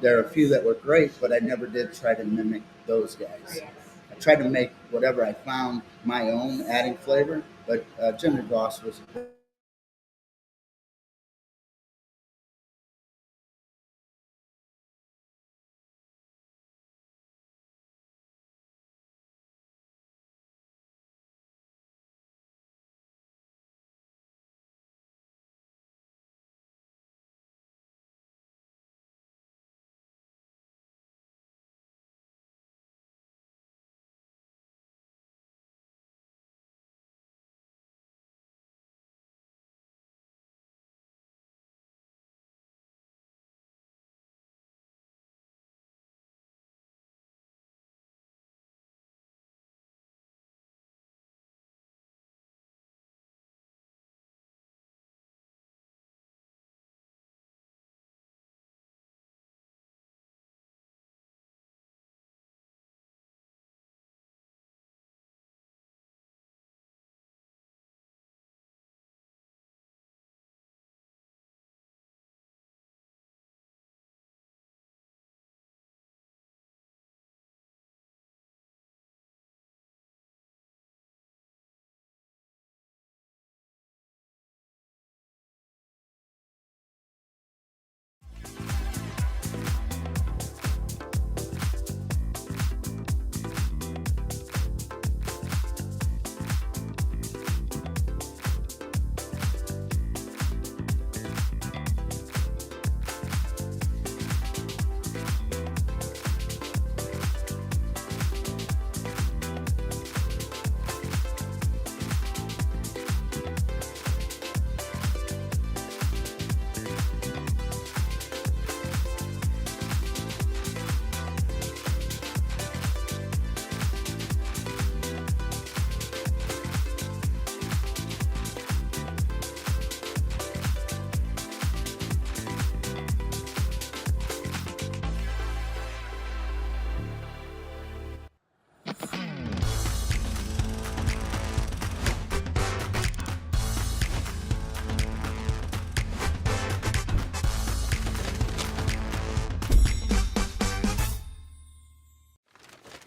There are a few that were great, but I never did try to mimic those guys. I tried to make whatever I found my own, adding flavor, but Jimmy Boss was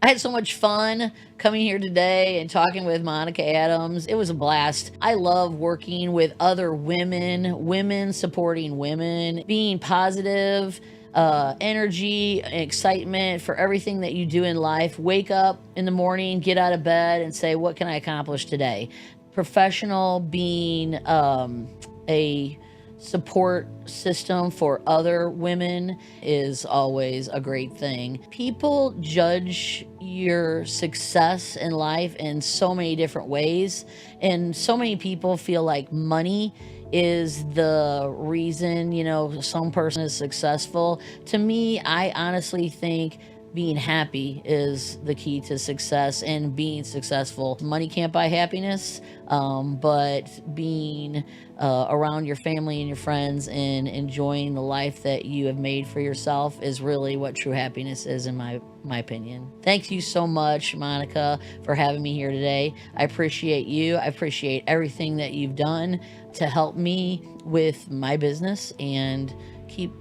I had so much fun coming here today and talking with Monica Adams. It was a blast. I love working with other women supporting women, being positive, energy, excitement for everything that you do in life. Wake up in the morning, get out of bed and say, what can I accomplish today? Professional, being a support system for other women is always a great thing. People judge your success in life in so many different ways, and so many people feel like money is the reason, some person is successful. To me, I honestly think being happy is the key to success and being successful. Money can't buy happiness, but being around your family and your friends and enjoying the life that you have made for yourself is really what true happiness is, in my opinion. Thank you so much, Monica, for having me here today. I appreciate you. I appreciate everything that you've done to help me with my business, and keep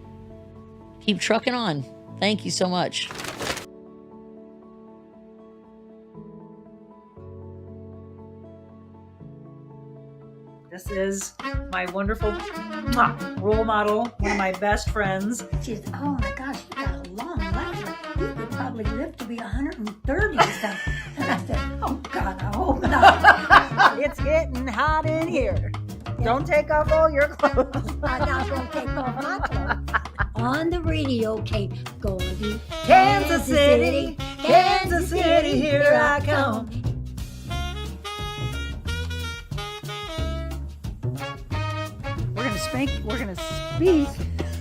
trucking on. Thank you so much. This is my wonderful role model, one of my best friends. She's, oh my gosh, you got a long life. You could probably live to be 130 or something. And I said, oh God, I hope not. It's getting hot in here. Don't take off all your clothes. I'm not going to take off my clothes. On the radio, Kate, going to Kansas City, Kansas City, here I come. We're gonna speak.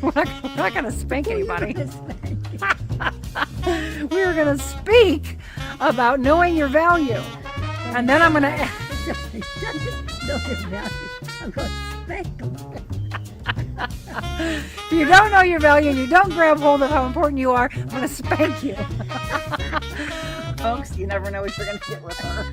We're not gonna spank anybody. We're gonna speak about knowing your value, and then I'm gonna. I'm going to spank them. If you don't know your value and you don't grab hold of how important you are, I'm gonna spank you. Folks, you never know what you're gonna get with her.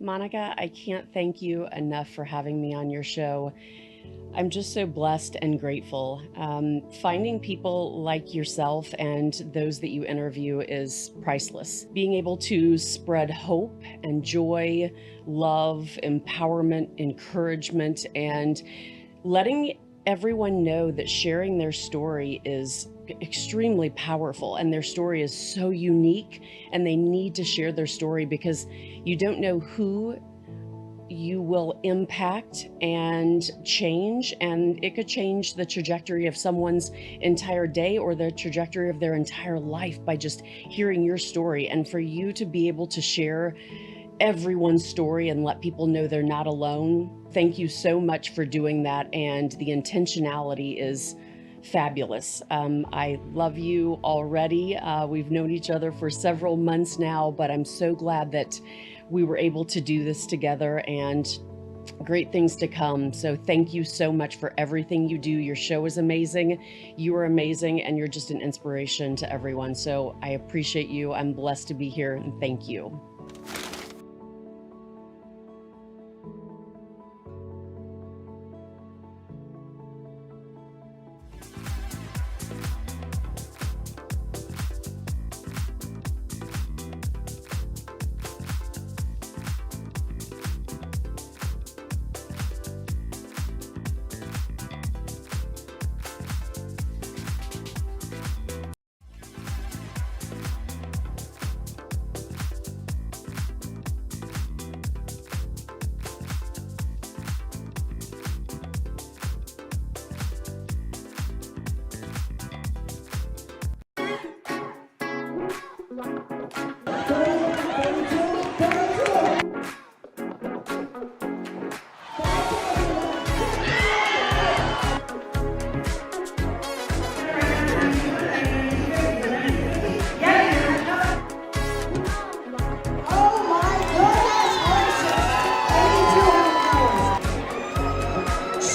Monica, I can't thank you enough for having me on your show. I'm just so blessed and grateful. Finding people like yourself and those that you interview is priceless. Being able to spread hope and joy, love, empowerment, encouragement, and letting everyone know that sharing their story is extremely powerful, and their story is so unique, and they need to share their story because you don't know who you will impact and change, and it could change the trajectory of someone's entire day or the trajectory of their entire life by just hearing your story. And for you to be able to share everyone's story and let people know they're not alone, thank you so much for doing that, and the intentionality is fabulous. I love you already. We've known each other for several months now, but I'm so glad that we were able to do this together, and great things to come. So thank you so much for everything you do. Your show is amazing. You are amazing, and you're just an inspiration to everyone. So I appreciate you. I'm blessed to be here, and thank you.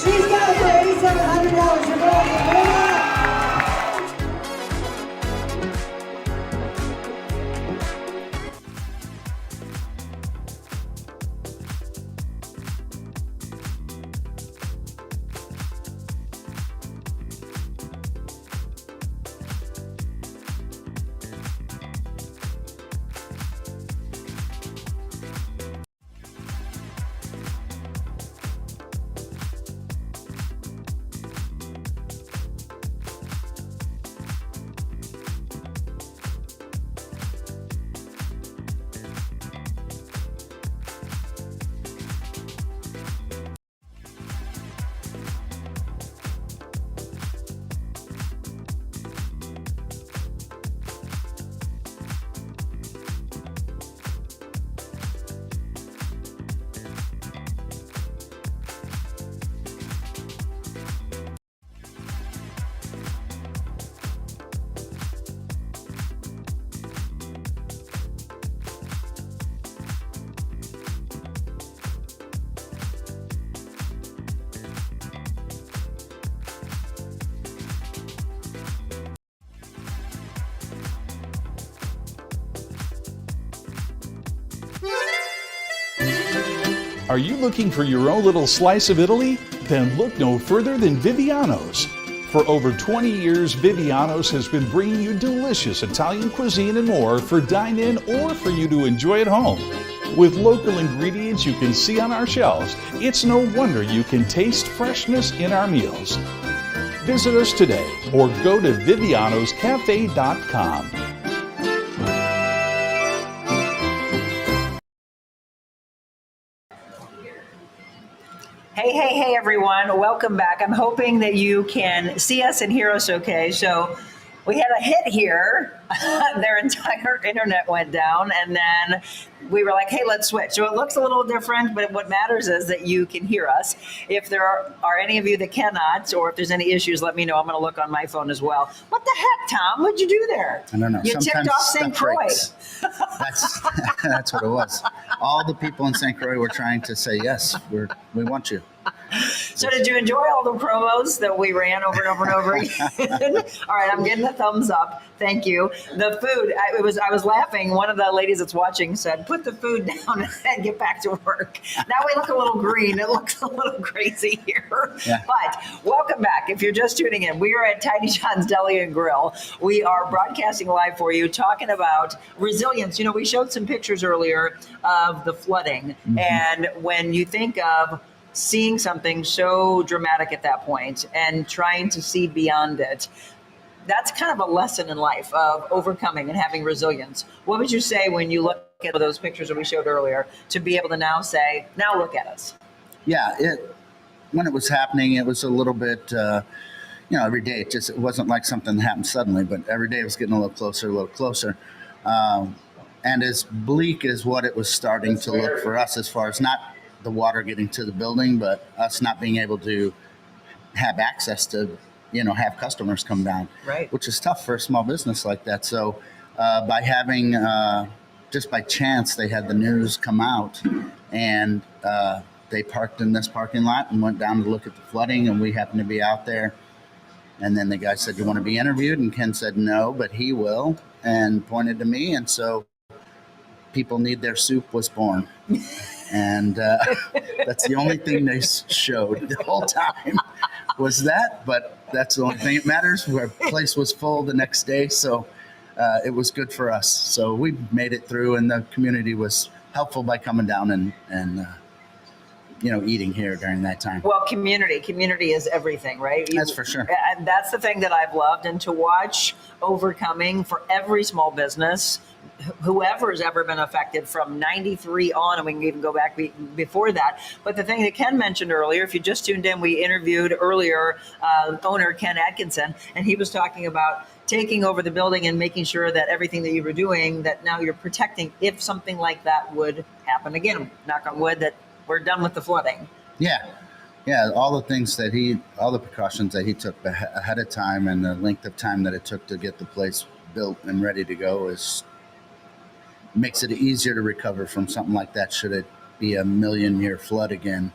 She's got it for $8,700. You're welcome. Are you looking for your own little slice of Italy? Then look no further than Viviano's. For over 20 years, Viviano's has been bringing you delicious Italian cuisine and more for dine-in or for you to enjoy at home. With local ingredients you can see on our shelves, it's no wonder you can taste freshness in our meals. Visit us today or go to vivianoscafe.com. Hey, everyone. Welcome back. I'm hoping that you can see us and hear us okay. So we had a hit here. Their entire internet went down, and then we were like, hey, let's switch. So it looks a little different, but what matters is that you can hear us. If there are any of you that cannot, or if there's any issues, let me know. I'm going to look on my phone as well. What the heck, Tom? What'd you do there? I don't know. You tipped off St. Croix. That's what it was. All the people in St. Croix were trying to say, yes, we want you. So did you enjoy all the promos that we ran over and over and over again? All right, I'm getting a thumbs up. Thank you. The food, I was laughing. One of the ladies that's watching said, put the food down and get back to work. Now we look a little green. It looks a little crazy here. Yeah. But welcome back. If you're just tuning in, we are at Tidy Jon's Deli and Grill. We are broadcasting live for you, talking about resilience. You know, we showed some pictures earlier of the flooding. Mm-hmm. And when you think of seeing something so dramatic at that point and trying to see beyond it, that's kind of a lesson in life of overcoming and having resilience. What would you say when you look at those pictures that we showed earlier to be able to now say, now look at us? Yeah, when it was happening, it was a little bit, every day. It wasn't like something that happened suddenly, but every day it was getting a little closer. And as bleak as what it was starting to look for us, as far as not the water getting to the building, but us not being able to have access to, have customers come down, right? Which is tough for a small business like that. So by having, just by chance, they had the news come out, and they parked in this parking lot and went down to look at the flooding, and we happened to be out there. And then the guy said, you want to be interviewed? And Ken said, no, but he will, and pointed to me. And so People Need Their Soup was born. And that's the only thing they showed the whole time was that. But that's the only thing that matters. Our place was full the next day, so it was good for us. So we made it through, and the community was helpful by coming down and eating here during that time. Well, community is everything, right? That's for sure. And that's the thing that I've loved, and to watch overcoming for every small business, whoever's ever been affected from 93 on, and we can even go back before that. But the thing that Ken mentioned earlier, if you just tuned in, we interviewed earlier owner Ken Atkinson, and he was talking about taking over the building and making sure that everything that you were doing, that now you're protecting if something like that would happen again. Knock on wood that we're done with the flooding. Yeah, all the things that all the precautions that he took ahead of time, and the length of time that it took to get the place built and ready to go makes it easier to recover from something like that should it be a million-year flood again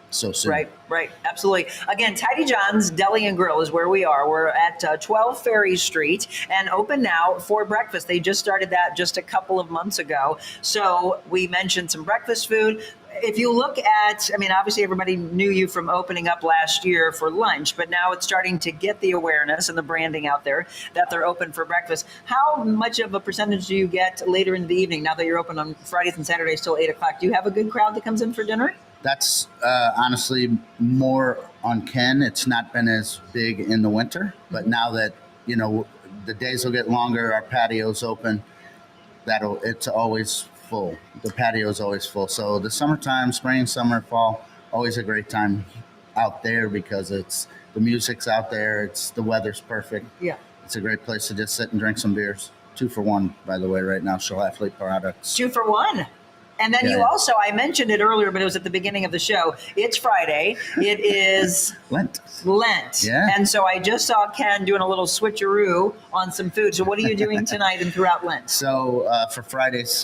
so soon. Right, absolutely. Again, Tidy Jon's Deli and Grill is where we are. We're at 12 Ferry Street and open now for breakfast. They just started that just a couple of months ago. So we mentioned some breakfast food. If you look at, I mean, obviously everybody knew you from opening up last year for lunch, but now it's starting to get the awareness and the branding out there that they're open for breakfast. How much of a percentage do you get later in the evening now that you're open on Fridays and Saturdays till 8 o'clock? Do you have a good crowd that comes in for dinner? That's honestly more on Ken. It's not been as big in the winter, but now that, the days will get longer, our patio's open, it's always full. The patio is always full. So the summertime, spring, summer, fall, always a great time out there because the music's out there. The weather's perfect. Yeah. It's a great place to just sit and drink some beers. 2 for $1, by the way, right now. Show athlete products. 2 for $1. And then you also, I mentioned it earlier, but it was at the beginning of the show. It's Friday. It is Lent. Yeah. And so I just saw Ken doing a little switcheroo on some food. So what are you doing tonight and throughout Lent? So for Fridays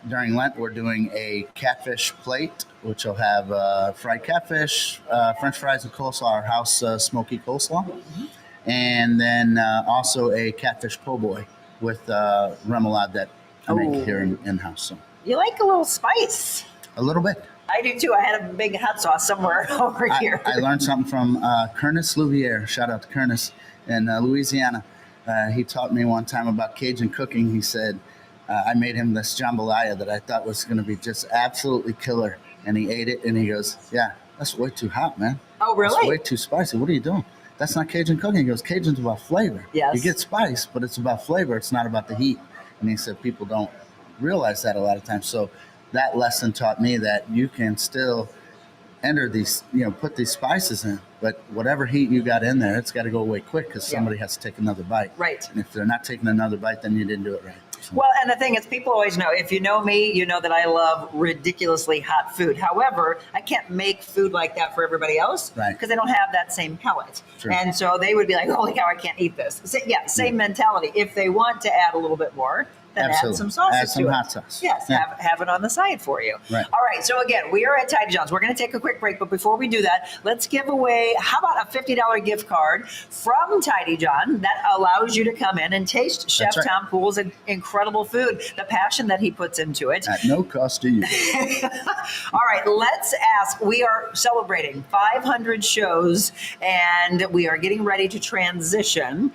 during Lent, we're doing a catfish plate, which will have fried catfish, French fries and coleslaw, our house smoky coleslaw. Mm-hmm. And then also a catfish po' boy with remoulade that I make here in-house. So. You like a little spice. A little bit. I do too. I had a big hot sauce somewhere over here. I learned something from Curtis Louvier. Shout out to Curtis in Louisiana. He taught me one time about Cajun cooking. He said, I made him this jambalaya that I thought was going to be just absolutely killer. And he ate it and he goes, yeah, that's way too hot, man. Oh, really? That's way too spicy. What are you doing? That's not Cajun cooking. He goes, Cajun's about flavor. Yes. You get spice, but it's about flavor. It's not about the heat. And he said people don't realize that a lot of times. So that lesson taught me that you can still enter these, put these spices in, but whatever heat you got in there, it's got to go away quick because somebody has to take another bite. Right. And if they're not taking another bite, then you didn't do it right. So. Well, and the thing is, people always know, if you know me, you know that I love ridiculously hot food. However, I can't make food like that for everybody else because they don't have that same palate. Sure. And so they would be like, holy cow, I can't eat this. So, same mentality. If they want to add a little bit more, then add some sauce. Add some hot sauce. Yes, have it on the side for you. Right. All right, so again, we are at Tidy Jon's. We're going to take a quick break, but before we do that, let's give away, how about a $50 gift card from Tidy Jon that allows you to come in and taste Chef Tom Poole's incredible food, the passion that he puts into it. At no cost to you. All right, let's ask. We are celebrating 500 shows, and we are getting ready to transition.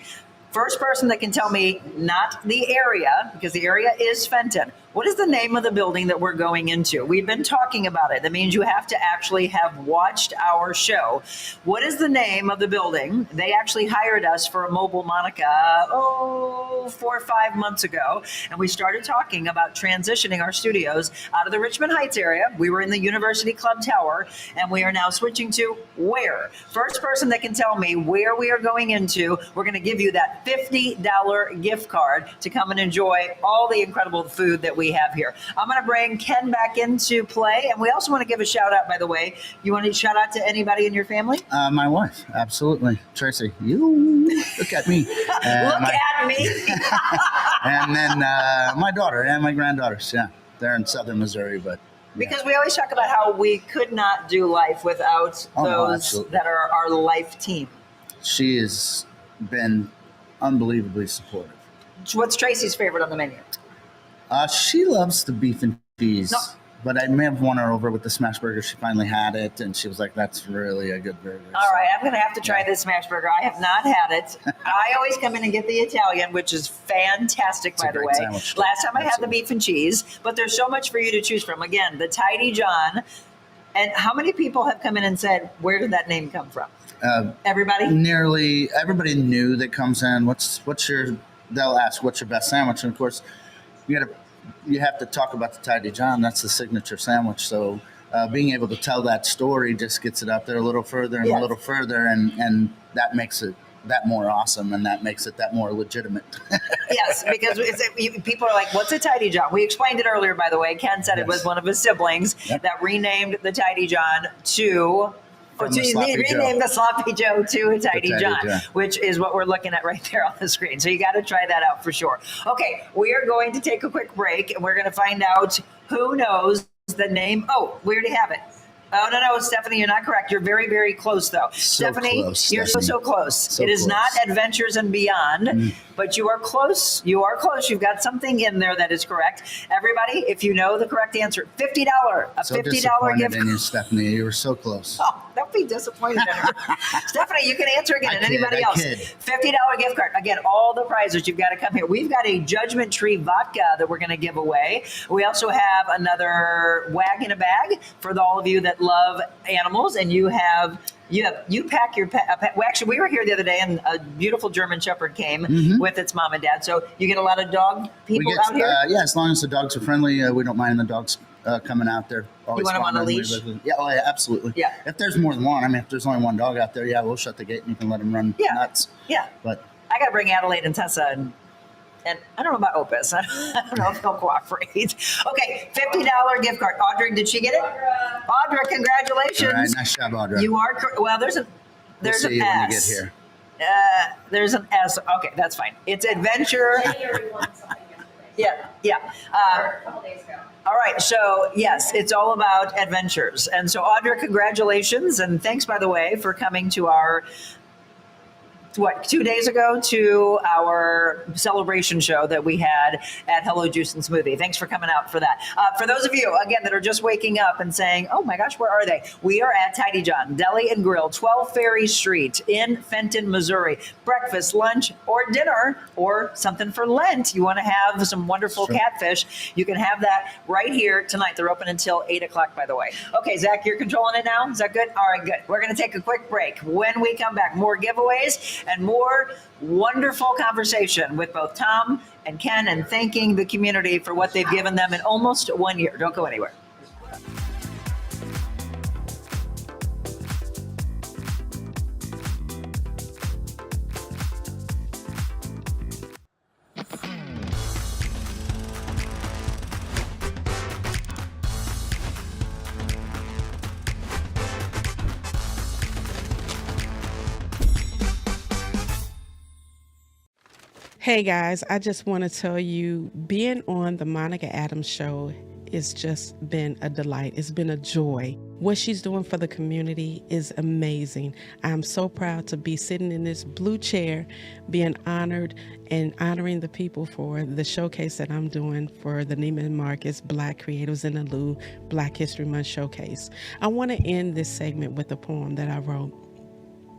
First person that can tell me not the area, because the area is Fenton. What is the name of the building that we're going into? We've been talking about it. That means you have to actually have watched our show. What is the name of the building? They actually hired us for a Mobile Monica, 4 or 5 months ago. And we started talking about transitioning our studios out of the Richmond Heights area. We were in the University Club Tower, and we are now switching to where? First person that can tell me where we are going into, we're going to give you that $50 gift card to come and enjoy all the incredible food that we have here. I'm going to bring Ken back into play, and we also want to give a shout out, by the way. You want to shout out to anybody in your family? My wife, absolutely. Tracy, you look at me. Look at me. And then my daughter and my granddaughters, they're in southern Missouri, but because we always talk about how we could not do life without those that are our life team. She has been unbelievably supportive. What's Tracy's favorite on the menu? She loves the beef and cheese, No. but I may have won her over with the smash burger. She finally had it, and she was like, that's really a good burger. All right, I'm going to have to try this smash burger. I have not had it. I always come in and get the Italian, which is fantastic, by the way. Sandwich. Last time I had the beef and cheese, but there's so much for you to choose from. Again, the Tidy Jon. And how many people have come in and said, where did that name come from? Everybody? Nearly everybody new that comes in. They'll ask, what's your best sandwich? And of course, you have to talk about the Tidy Jon. That's the signature sandwich. So being able to tell that story just gets it out there a little further and a little further, and that makes it that more awesome, and that makes it that more legitimate. Yes, because people are like, what's a Tidy Jon? We explained it earlier, by the way. Ken said it was one of his siblings that renamed the Tidy Jon to... rename the Sloppy Joe to a Tidy Jon, which is what we're looking at right there on the screen. So you got to try that out for sure. Okay, we are going to take a quick break, and we're going to find out who knows the name. Oh, we already have it. Oh, no, Stephanie, you're not correct. You're very, very close, though. So Stephanie, close, you're Stephanie. so close. So it is close. not Adventures and Beyond, but you are close. You are close. You've got something in there that is correct. Everybody, if you know the correct answer, $50, a So $50 disappointed gift in you, Stephanie. You were so close. Oh, don't be disappointed in her. Stephanie, you can answer again. I And kid, anybody I else? kid. $50 gift card. Again, all the prizes. You've got to come here. We've got a Judgment Tree vodka that we're going to give away. We also have another wag in a bag for all of you that love animals, and you pack your pet. Well, actually, we were here the other day, and a beautiful German Shepherd came with its mom and dad. So you get a lot of dog people out here. Yeah, as long as the dogs are friendly, we don't mind the dogs coming out there. Always want them fun on a when we leash? live. Yeah, oh yeah, absolutely. Yeah. If there's more than one, I mean, if there's only one dog out there, yeah, we'll shut the gate and you can let them run nuts. Yeah. But I got to bring Adelaide and Tessa and I don't know about Opus. I don't know if they'll cooperate. Okay, $50 gift card. Audrey, did she get it? Audra, congratulations. all right, nice job, Audra. You are well. There's We'll an see you when you get S. here. There's an S. Okay, that's fine. It's adventure. Yeah. A couple days ago. All right, so yes, it's all about adventures. And so Audra, congratulations. And thanks, by the way, for coming to our 2 days ago to our celebration show that we had at Hello Juice and Smoothie. Thanks for coming out for that. For those of you, again, that are just waking up and saying, oh my gosh, where are they? We are at Tidy Jon, Deli and Grill, 12 Ferry Street in Fenton, Missouri. Breakfast, lunch, or dinner, or something for Lent. You want to have some wonderful catfish, you can have that right here tonight. They're open until 8 o'clock, by the way. Okay, Zach, you're controlling it now? Is that good? All right, good. We're going to take a quick break. When we come back, more giveaways and more wonderful conversation with both Tom and Ken, and thanking the community for what they've given them in almost 1 year. Don't go anywhere. Hey guys, I just want to tell you, being on the Monica Adams show has just been a delight. It's been a joy. What she's doing for the community is amazing. I'm so proud to be sitting in this blue chair, being honored and honoring the people for the showcase that I'm doing for the Neiman Marcus Black Creatives in the Lou Black History Month Showcase. I want to end this segment with a poem that I wrote.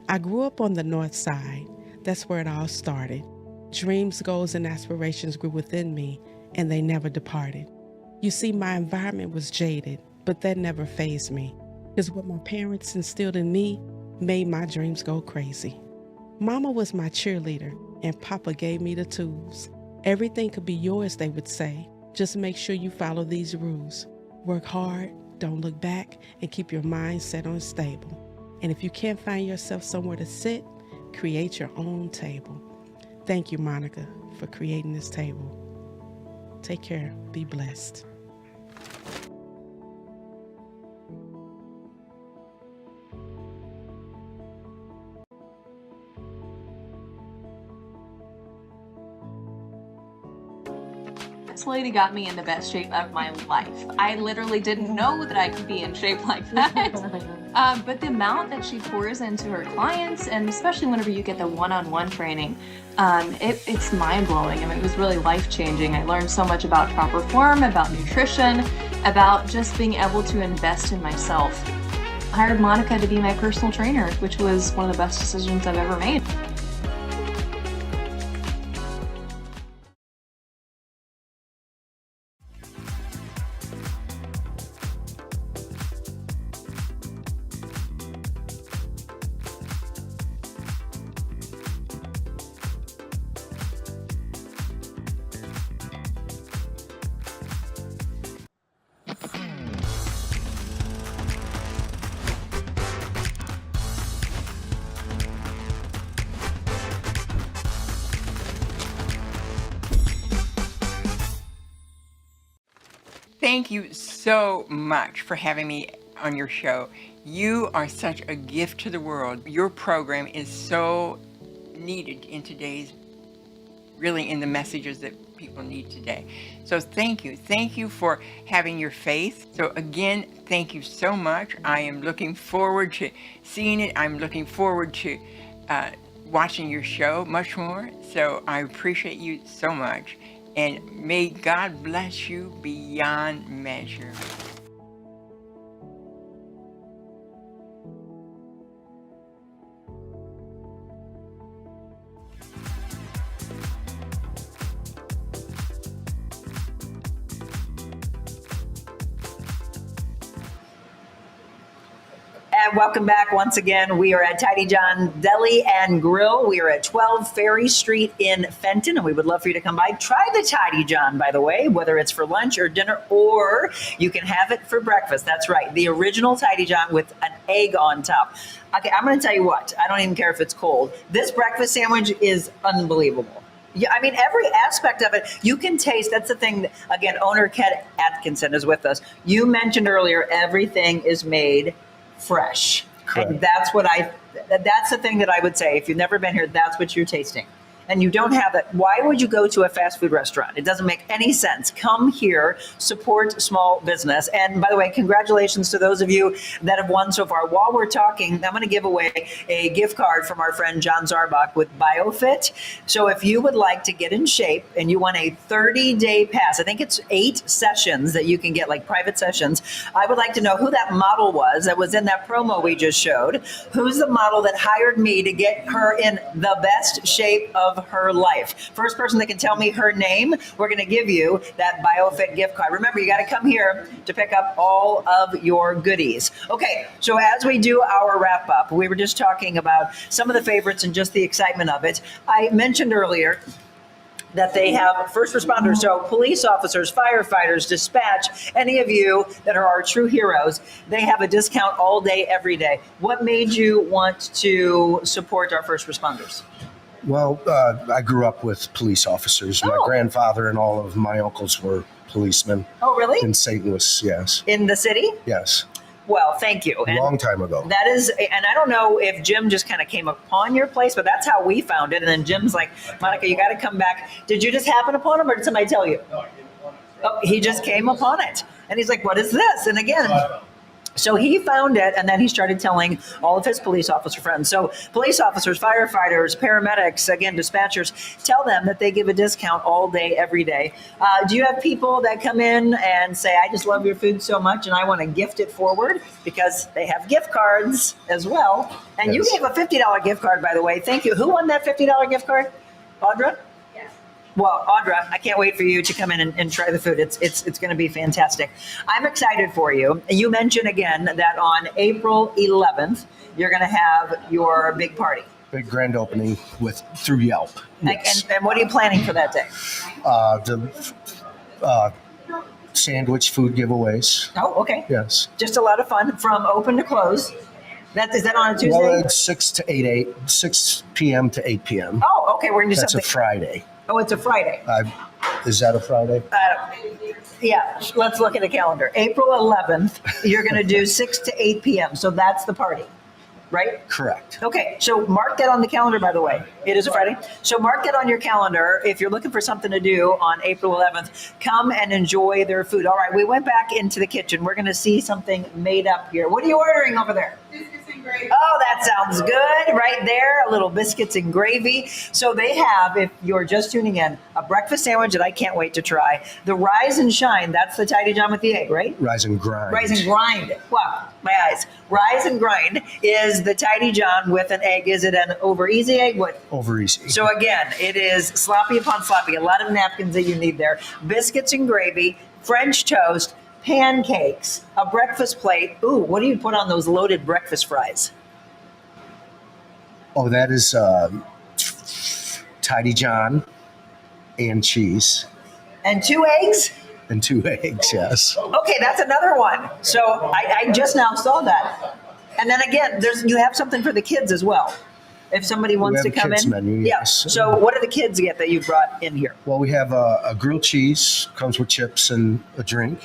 I grew up on the north side. That's where it all started. Dreams, goals, and aspirations grew within me, and they never departed. You see, my environment was jaded, but that never fazed me, because what my parents instilled in me made my dreams go crazy. Mama was my cheerleader, and Papa gave me the tools. Everything could be yours, they would say. Just make sure you follow these rules. Work hard, don't look back, and keep your mind set on stable. And if you can't find yourself somewhere to sit, create your own table. Thank you, Monica, for creating this table. Take care. Be blessed. This lady got me in the best shape of my life. I literally didn't know that I could be in shape like that. But the amount that she pours into her clients, and especially whenever you get the one-on-one training, it's mind-blowing. I mean, it was really life-changing. I learned so much about proper form, about nutrition, about just being able to invest in myself. I hired Monica to be my personal trainer, which was one of the best decisions I've ever made. Thank you so much for having me on your show. You are such a gift to the world. Your program is so needed in today's, really in the messages that people need today. So thank you for having your faith. So again, thank you so much. I am looking forward to seeing it. I'm looking forward to watching your show much more. So I appreciate you so much, and may God bless you beyond measure. And welcome back once again. We are at Tidy Jon Deli and Grill. We are at 12 Ferry Street in Fenton, and we would love for you to come by. Try the Tidy Jon, by the way, whether it's for lunch or dinner, or you can have it for breakfast. That's right, the original Tidy Jon with an egg on top. Okay, I'm going to tell you what. I don't even care if it's cold. This breakfast sandwich is unbelievable. Yeah, I mean, every aspect of it, you can taste. That's the thing. Again, owner Ket Atkinson is with us. You mentioned earlier, everything is made fresh. Correct. And that's the thing that I would say. If you've never been here, that's what you're tasting. And you don't have it. Why would you go to a fast food restaurant? It doesn't make any sense. Come here, support small business. And by the way, congratulations to those of you that have won so far. While we're talking, I'm going to give away a gift card from our friend John Zarbach with BioFit. So if you would like to get in shape and you want a 30-day pass, I think it's 8 sessions that you can get, like private sessions. I would like to know who that model was that was in that promo we just showed. Who's the model that hired me to get her in the best shape of her life? First person that can tell me her name, we're going to give you that BioFit gift card. Remember, you got to come here to pick up all of your goodies. Okay, so as we do our wrap up, we were just talking about some of the favorites and just the excitement of it. I mentioned earlier that they have first responders, so police officers, firefighters, dispatch, any of you that are our true heroes, they have a discount all day, every day. What made you want to support our first responders? Well, I grew up with police officers. My grandfather and all of my uncles were policemen. Oh, really? In St. Louis, yes. In the city? Yes. Well, thank you. A long time ago. That is, and I don't know if Jim just kind of came upon your place, but that's how we found it. And then Jim's like, Monica, you got to come back. Did you just happen upon him, or did somebody tell you? No, I came upon it. Oh, he just came upon it. And he's like, what is this? And again, so he found it, and then he started telling all of his police officer friends. So police officers, firefighters, paramedics, again, dispatchers, tell them that they give a discount all day, every day. Do you have people that come in and say, I just love your food so much, and I want to gift it forward? Because they have gift cards as well. And you gave a $50 gift card, by the way. Thank you. Who won that $50 gift card? Audra? Well, Audra, I can't wait for you to come in and try the food. It's going to be fantastic. I'm excited for you. You mentioned again that on April 11th, you're going to have your big party. Big grand opening through Yelp. Yes. And what are you planning for that day? The sandwich food giveaways. Oh, okay. Yes. Just a lot of fun from open to close. Is that on a Tuesday? Well, it's 6 p.m. to 8 p.m. Oh, okay. We're going to do something. That's a Friday. Oh, it's a Friday. Is that a Friday? Yeah, let's look at the calendar. April 11th, you're going to do 6 to 8 p.m. So that's the party, right? Correct. Okay, so mark that on the calendar, by the way. It is a Friday. So mark that on your calendar. If you're looking for something to do on April 11th, come and enjoy their food. All right, we went back into the kitchen. We're going to see something made up here. What are you ordering over there? Oh, that sounds good right there. A little biscuits and gravy. So they have, if you're just tuning in, a breakfast sandwich that I can't wait to try. The Rise and Shine, that's the Tidy Jon with the egg, right? Rise and Grind. Rise and Grind. Wow, my eyes. Rise and Grind is the Tidy Jon with an egg. Is it an over easy egg? What? Over easy. So again, it is sloppy upon sloppy. A lot of napkins that you need there. Biscuits and gravy, French toast, pancakes, a breakfast plate. Ooh, what do you put on those loaded breakfast fries? Oh, that is Tidy Jon and cheese. And 2 eggs? And 2 eggs, yes. Okay, that's another one. So I just now saw that. And then again, you have something for the kids as well. If somebody wants to come in. Menu, yes. Yeah. So what do the kids get that you brought in here? Well, we have a grilled cheese, comes with chips and a drink.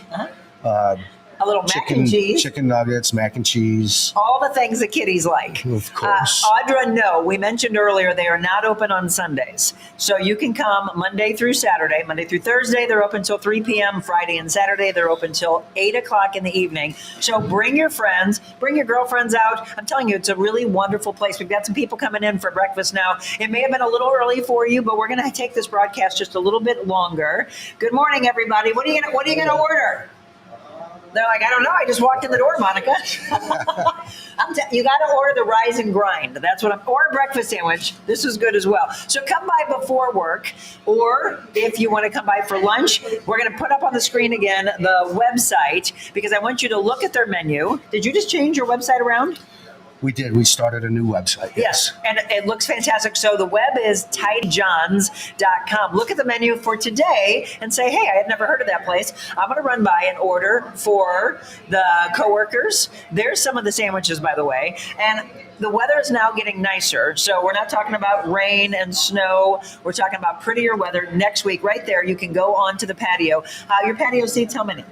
A little mac and cheese. Chicken nuggets, mac and cheese. All the things the kiddies like. Of course. Audra, no. We mentioned earlier they are not open on Sundays. So you can come Monday through Saturday. Monday through Thursday, they're open till 3 p.m. Friday and Saturday, they're open till 8 o'clock in the evening. So bring your friends, bring your girlfriends out. I'm telling you, it's a really wonderful place. We've got some people coming in for breakfast now. It may have been a little early for you, but we're going to take this broadcast just a little bit longer. Good morning, everybody. What are you gonna order? They're like, I don't know. I just walked in the door, Monica. You got to order the rise and grind. That's what or a breakfast sandwich. This is good as well. So come by before work, or if you want to come by for lunch, we're going to put up on the screen again the website because I want you to look at their menu. Did you just change your website around? We did. We started a new website. Yes, and it looks fantastic. So the web is tidyjons.com. Look at the menu for today and say, hey, I had never heard of that place. I'm going to run by and order for the coworkers. There's some of the sandwiches, by the way. And the weather is now getting nicer. So we're not talking about rain and snow. We're talking about prettier weather next week. Right there, you can go onto the patio. Your patio seats, how many?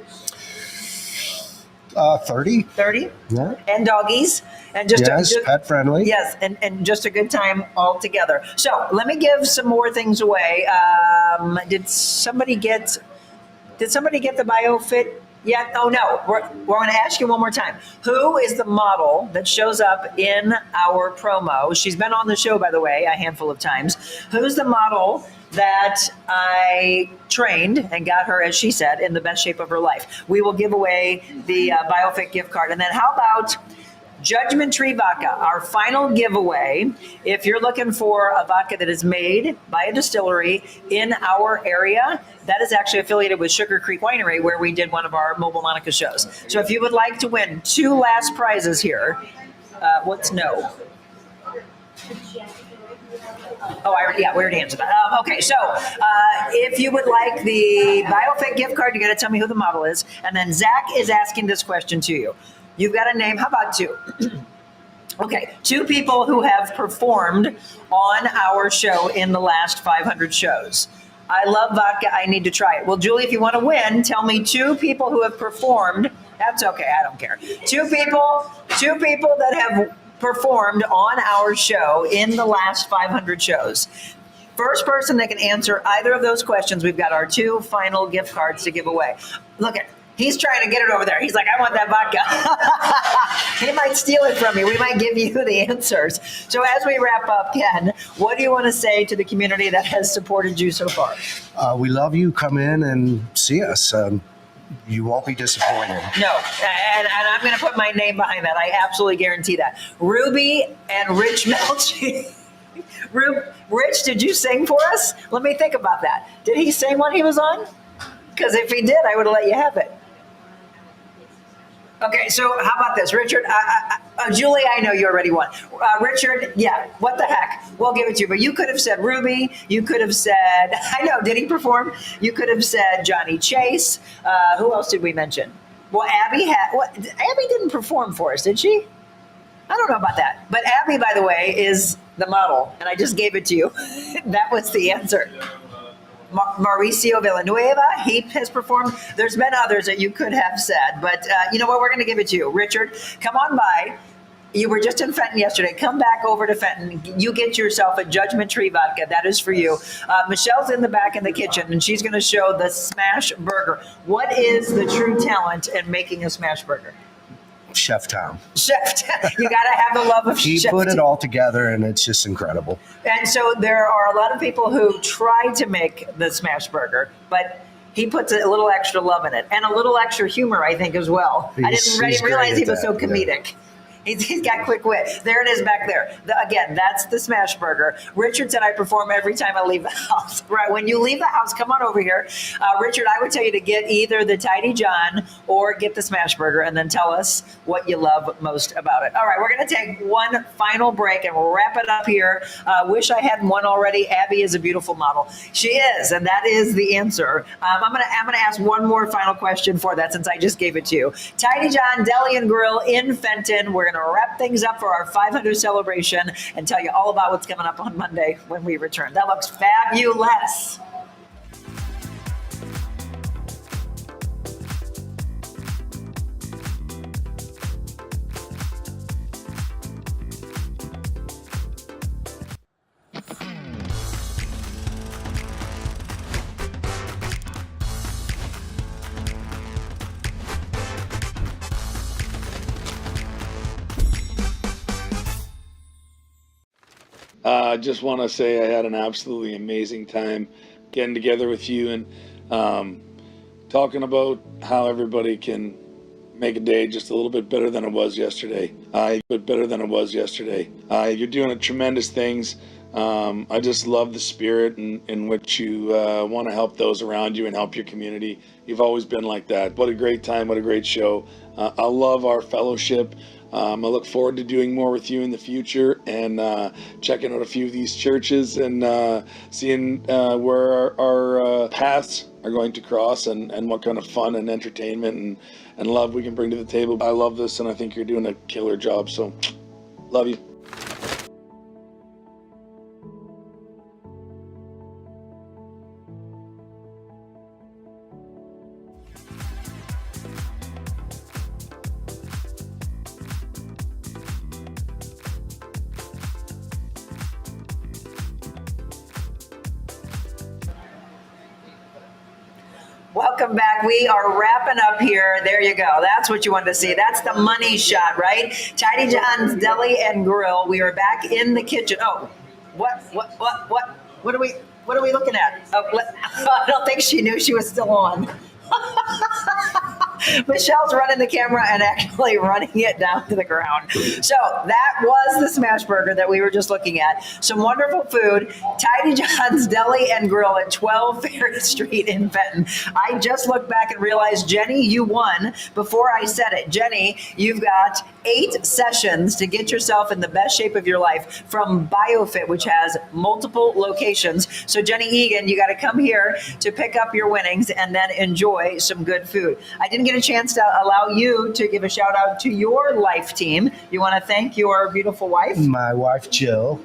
30. 30? Yeah. And doggies. And pet friendly. Yes, and just a good time all together. So let me give some more things away. Did somebody get the BioFit yet? Oh no, we're going to ask you one more time. Who is the model that shows up in our promo? She's been on the show, by the way, a handful of times. Who's the model that I trained and got her, as she said, in the best shape of her life? We will give away the BioFit gift card. And then how about Judgment Tree Vodka, our final giveaway. If you're looking for a vodka that is made by a distillery in our area, that is actually affiliated with Sugar Creek Winery, where we did one of our Mobile Monica shows. So if you would like to win 2 last prizes here, what's no? Oh, we already answered that. Okay, so if you would like the BioFit gift card, you got to tell me who the model is. And then Zach is asking this question to you. You've got a name. How about 2? Okay, 2 people who have performed on our show in the last 500 shows. I love vodka. I need to try it. Well, Julie, if you want to win, tell me 2 people who have performed. That's okay. I don't care. 2 people that have performed on our show in the last 500 shows. First person that can answer either of those questions, we've got our 2 final gift cards to give away. Look at. He's trying to get it over there. He's like, I want that vodka. He might steal it from you. We might give you the answers. So as we wrap up, Ken, what do you want to say to the community that has supported you so far? We love you. Come in and see us. You won't be disappointed. No, and I'm going to put my name behind that. I absolutely guarantee that. Ruby and Rich Melchi. Rich, did you sing for us? Let me think about that. Did he sing when he was on? Because if he did, I would have let you have it. Okay, so how about this? Richard, Julie, I know you already won. Richard, yeah, what the heck? We'll give it to you. But you could have said Ruby. You could have said, I know, did he perform? You could have said Johnny Chase. Who else did we mention? Well, Abby didn't perform for us, did she? I don't know about that. But Abby, by the way, is the model. And I just gave it to you. That was the answer. Mauricio Villanueva, he has performed. There's been others that you could have said, but you know what? We're going to give it to you. Richard, come on by. You were just in Fenton yesterday. Come back over to Fenton. You get yourself a Judgment Tree vodka. That is for you. Michelle's in the back in the kitchen, and she's going to show the smash burger. What is the true talent in making a smash burger? Chef Tom. Chef Tom. You got to have the love of He Chef put it Tom. all together, and it's just incredible. And so there are a lot of people who try to make the smash burger, but he puts a little extra love in it and a little extra humor, I think, as well. I didn't realize he was so comedic. Yeah. He's got quick wit. There it is back there. Again, that's the smash burger. Richard said I perform every time I leave the house. Right. When you leave the house, come on over here. Richard, I would tell you to get either the Tidy Jon or get the smash burger and then tell us what you love most about it. All right, we're going to take one final break and we'll wrap it up here. Wish I hadn't won already. Abby is a beautiful model. She is, and that is the answer. I'm going to ask one more final question for that since I just gave it to you. Tidy Jon Deli and Grill in Fenton. We're going to wrap things up for our 500 celebration and tell you all about what's coming up on Monday when we return. That looks fabulous. Just want to say I had an absolutely amazing time getting together with you and talking about how everybody can make a day just a little bit better than it was yesterday. You're doing tremendous things. I just love the spirit in which you want to help those around you and help your community. You've always been like that. What a great time. What a great show. I love our fellowship. I look forward to doing more with you in the future and checking out a few of these churches and seeing where our paths are going to cross and what kind of fun and entertainment and love we can bring to the table. I love this, and I think you're doing a killer job, so love you. Welcome back. We are wrapping up here. There you go. That's what you wanted to see. That's the money shot, right? Tidy Jon's Deli and Grill. We are back in the kitchen. Oh, what are we looking at? Oh, I don't think she knew she was still on. Michelle's running the camera and actually running it down to the ground. So that was the smash burger that we were just looking at. Some wonderful food. Tidy Jon's Deli and Grill at 12 Ferry Street in Fenton. I just looked back and realized, Jenny, you won before I said it. Jenny, you've got 8 sessions to get yourself in the best shape of your life from BioFit, which has multiple locations. So Jenny Egan, you got to come here to pick up your winnings and then enjoy some good food. I didn't get a chance to allow you to give a shout out to your life team. You want to thank your beautiful wife? My wife, Jill.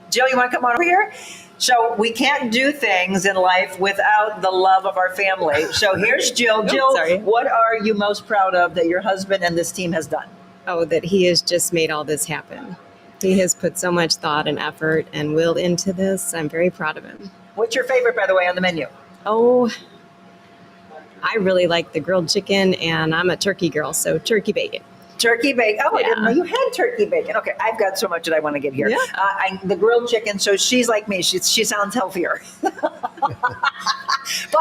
Jill, you want to come on over here? So we can't do things in life without the love of our family. So here's Jill. Jill, what are you most proud of that your husband and this team has done? Oh, that he has just made all this happen. He has put so much thought and effort and will into this. I'm very proud of him. What's your favorite, by the way, on the menu? Oh, I really like the grilled chicken, and I'm a turkey girl, so turkey bacon. Turkey bacon. Oh, yeah. I didn't know you had turkey bacon. Okay, I've got so much that I want to get here. Yeah. The grilled chicken, so she's like me. She sounds healthier. But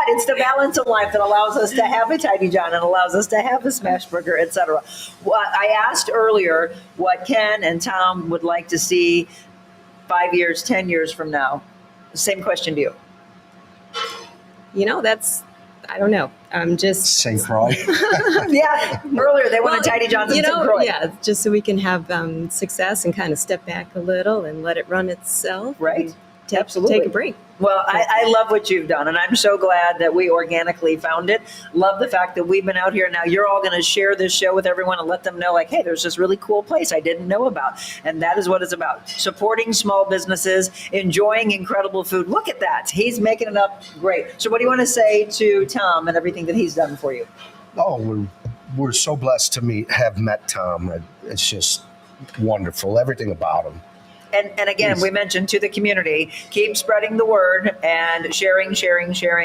it's the balance of life that allows us to have a Tidy Jon and allows us to have a smash burger, etc. Well, I asked earlier what Ken and Tom would like to see 5 years, 10 years from now. Same question to you. You know, I don't know. I'm just St. Croix. Yeah, earlier they wanted Tidy Jon's in St. Croix. Yeah, just so we can have success and kind of step back a little and let it run itself. Right. Absolutely. Take a break. Well, I love what you've done, and I'm so glad that we organically found it. Love the fact that we've been out here. Now you're all going to share this show with everyone and let them know, like, hey, there's this really cool place I didn't know about. And that is what it's about. Supporting small businesses, enjoying incredible food. Look at that. He's making it up great. So what do you want to say to Tom and everything that he's done for you? Oh, we're so blessed to have met Tom. It's just wonderful, everything about him. And again, we mentioned to the community, keep spreading the word and sharing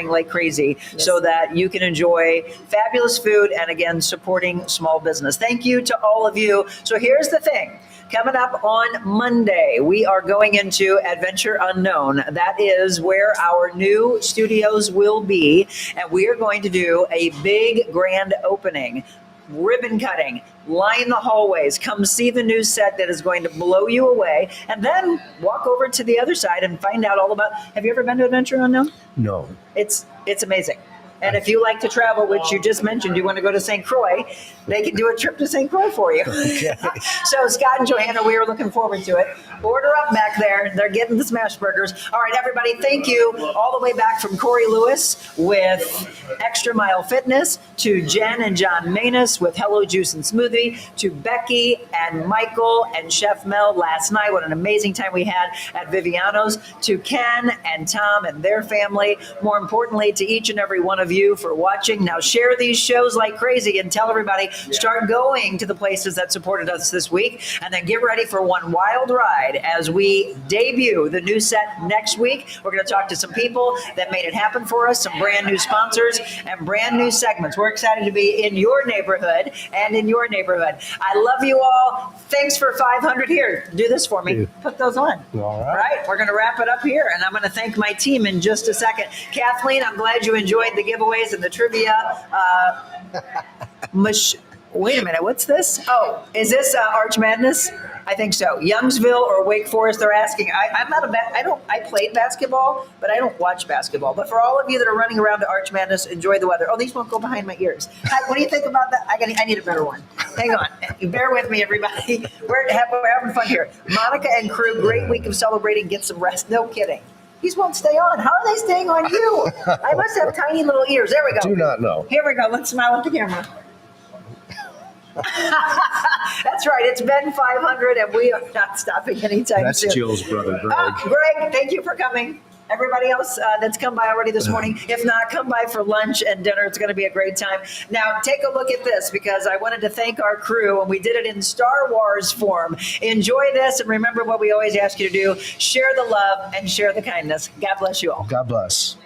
like crazy so that you can enjoy fabulous food and, again, supporting small business. Thank you to all of you. So here's the thing. Coming up on Monday, we are going into Adventure Unknown. That is where our new studios will be. And we are going to do a big grand opening. Ribbon cutting, line the hallways, come see the new set that is going to blow you away, and then walk over to the other side and find out all about. Have you ever been to Adventure Unknown? No. It's amazing. And if you like to travel, which you just mentioned, you want to go to St. Croix, they can do a trip to St. Croix for you. Okay. So Scott and Johanna, we are looking forward to it. Order up back there. They're getting the smash burgers. All right, everybody, thank you. All the way back from Corey Lewis with Extra Mile Fitness, to Jen and John Manus with Hello Juice and Smoothie, to Becky and Michael and Chef Mel last night. What an amazing time we had at Viviano's. To Ken and Tom and their family. More importantly, to each and every one of of you for watching. Now share these shows like crazy and tell everybody, start going to the places that supported us this week, and then get ready for one wild ride as we debut the new set next week. We're going to talk to some people that made it happen for us, some brand new sponsors and brand new segments. We're excited to be in your neighborhood and in your neighborhood. I love you all. Thanks for 500 here. Do this for me. Put those on. All right. We're going to wrap it up here, and I'm going to thank my team in just a second. Kathleen, I'm glad you enjoyed the giveaways and the trivia. Wait a minute. What's this? Oh, is this Arch Madness? I think so. Youngsville or Wake Forest? They're asking. I'm not I played basketball, but I don't watch basketball. But for all of you that are running around to Arch Madness, enjoy the weather. Oh, these won't go behind my ears. What do you think about that? I need a better one. Hang on. Bear with me, everybody. We're having fun here. Monica and crew, great week of celebrating. Get some rest. No kidding. These won't stay on. How are they staying on you? I must have tiny little ears. There we go. Do not know. Here we go. Let's smile at the camera. That's right. It's been 500, and we are not stopping anytime That's soon. Jill's brother, Greg. Greg, thank you for coming. Everybody else that's come by already this morning, if not, come by for lunch and dinner. It's going to be a great time. Now, take a look at this, because I wanted to thank our crew, and we did it in Star Wars form. Enjoy this, and remember what we always ask you to do. Share the love and share the kindness. God bless you all. God bless.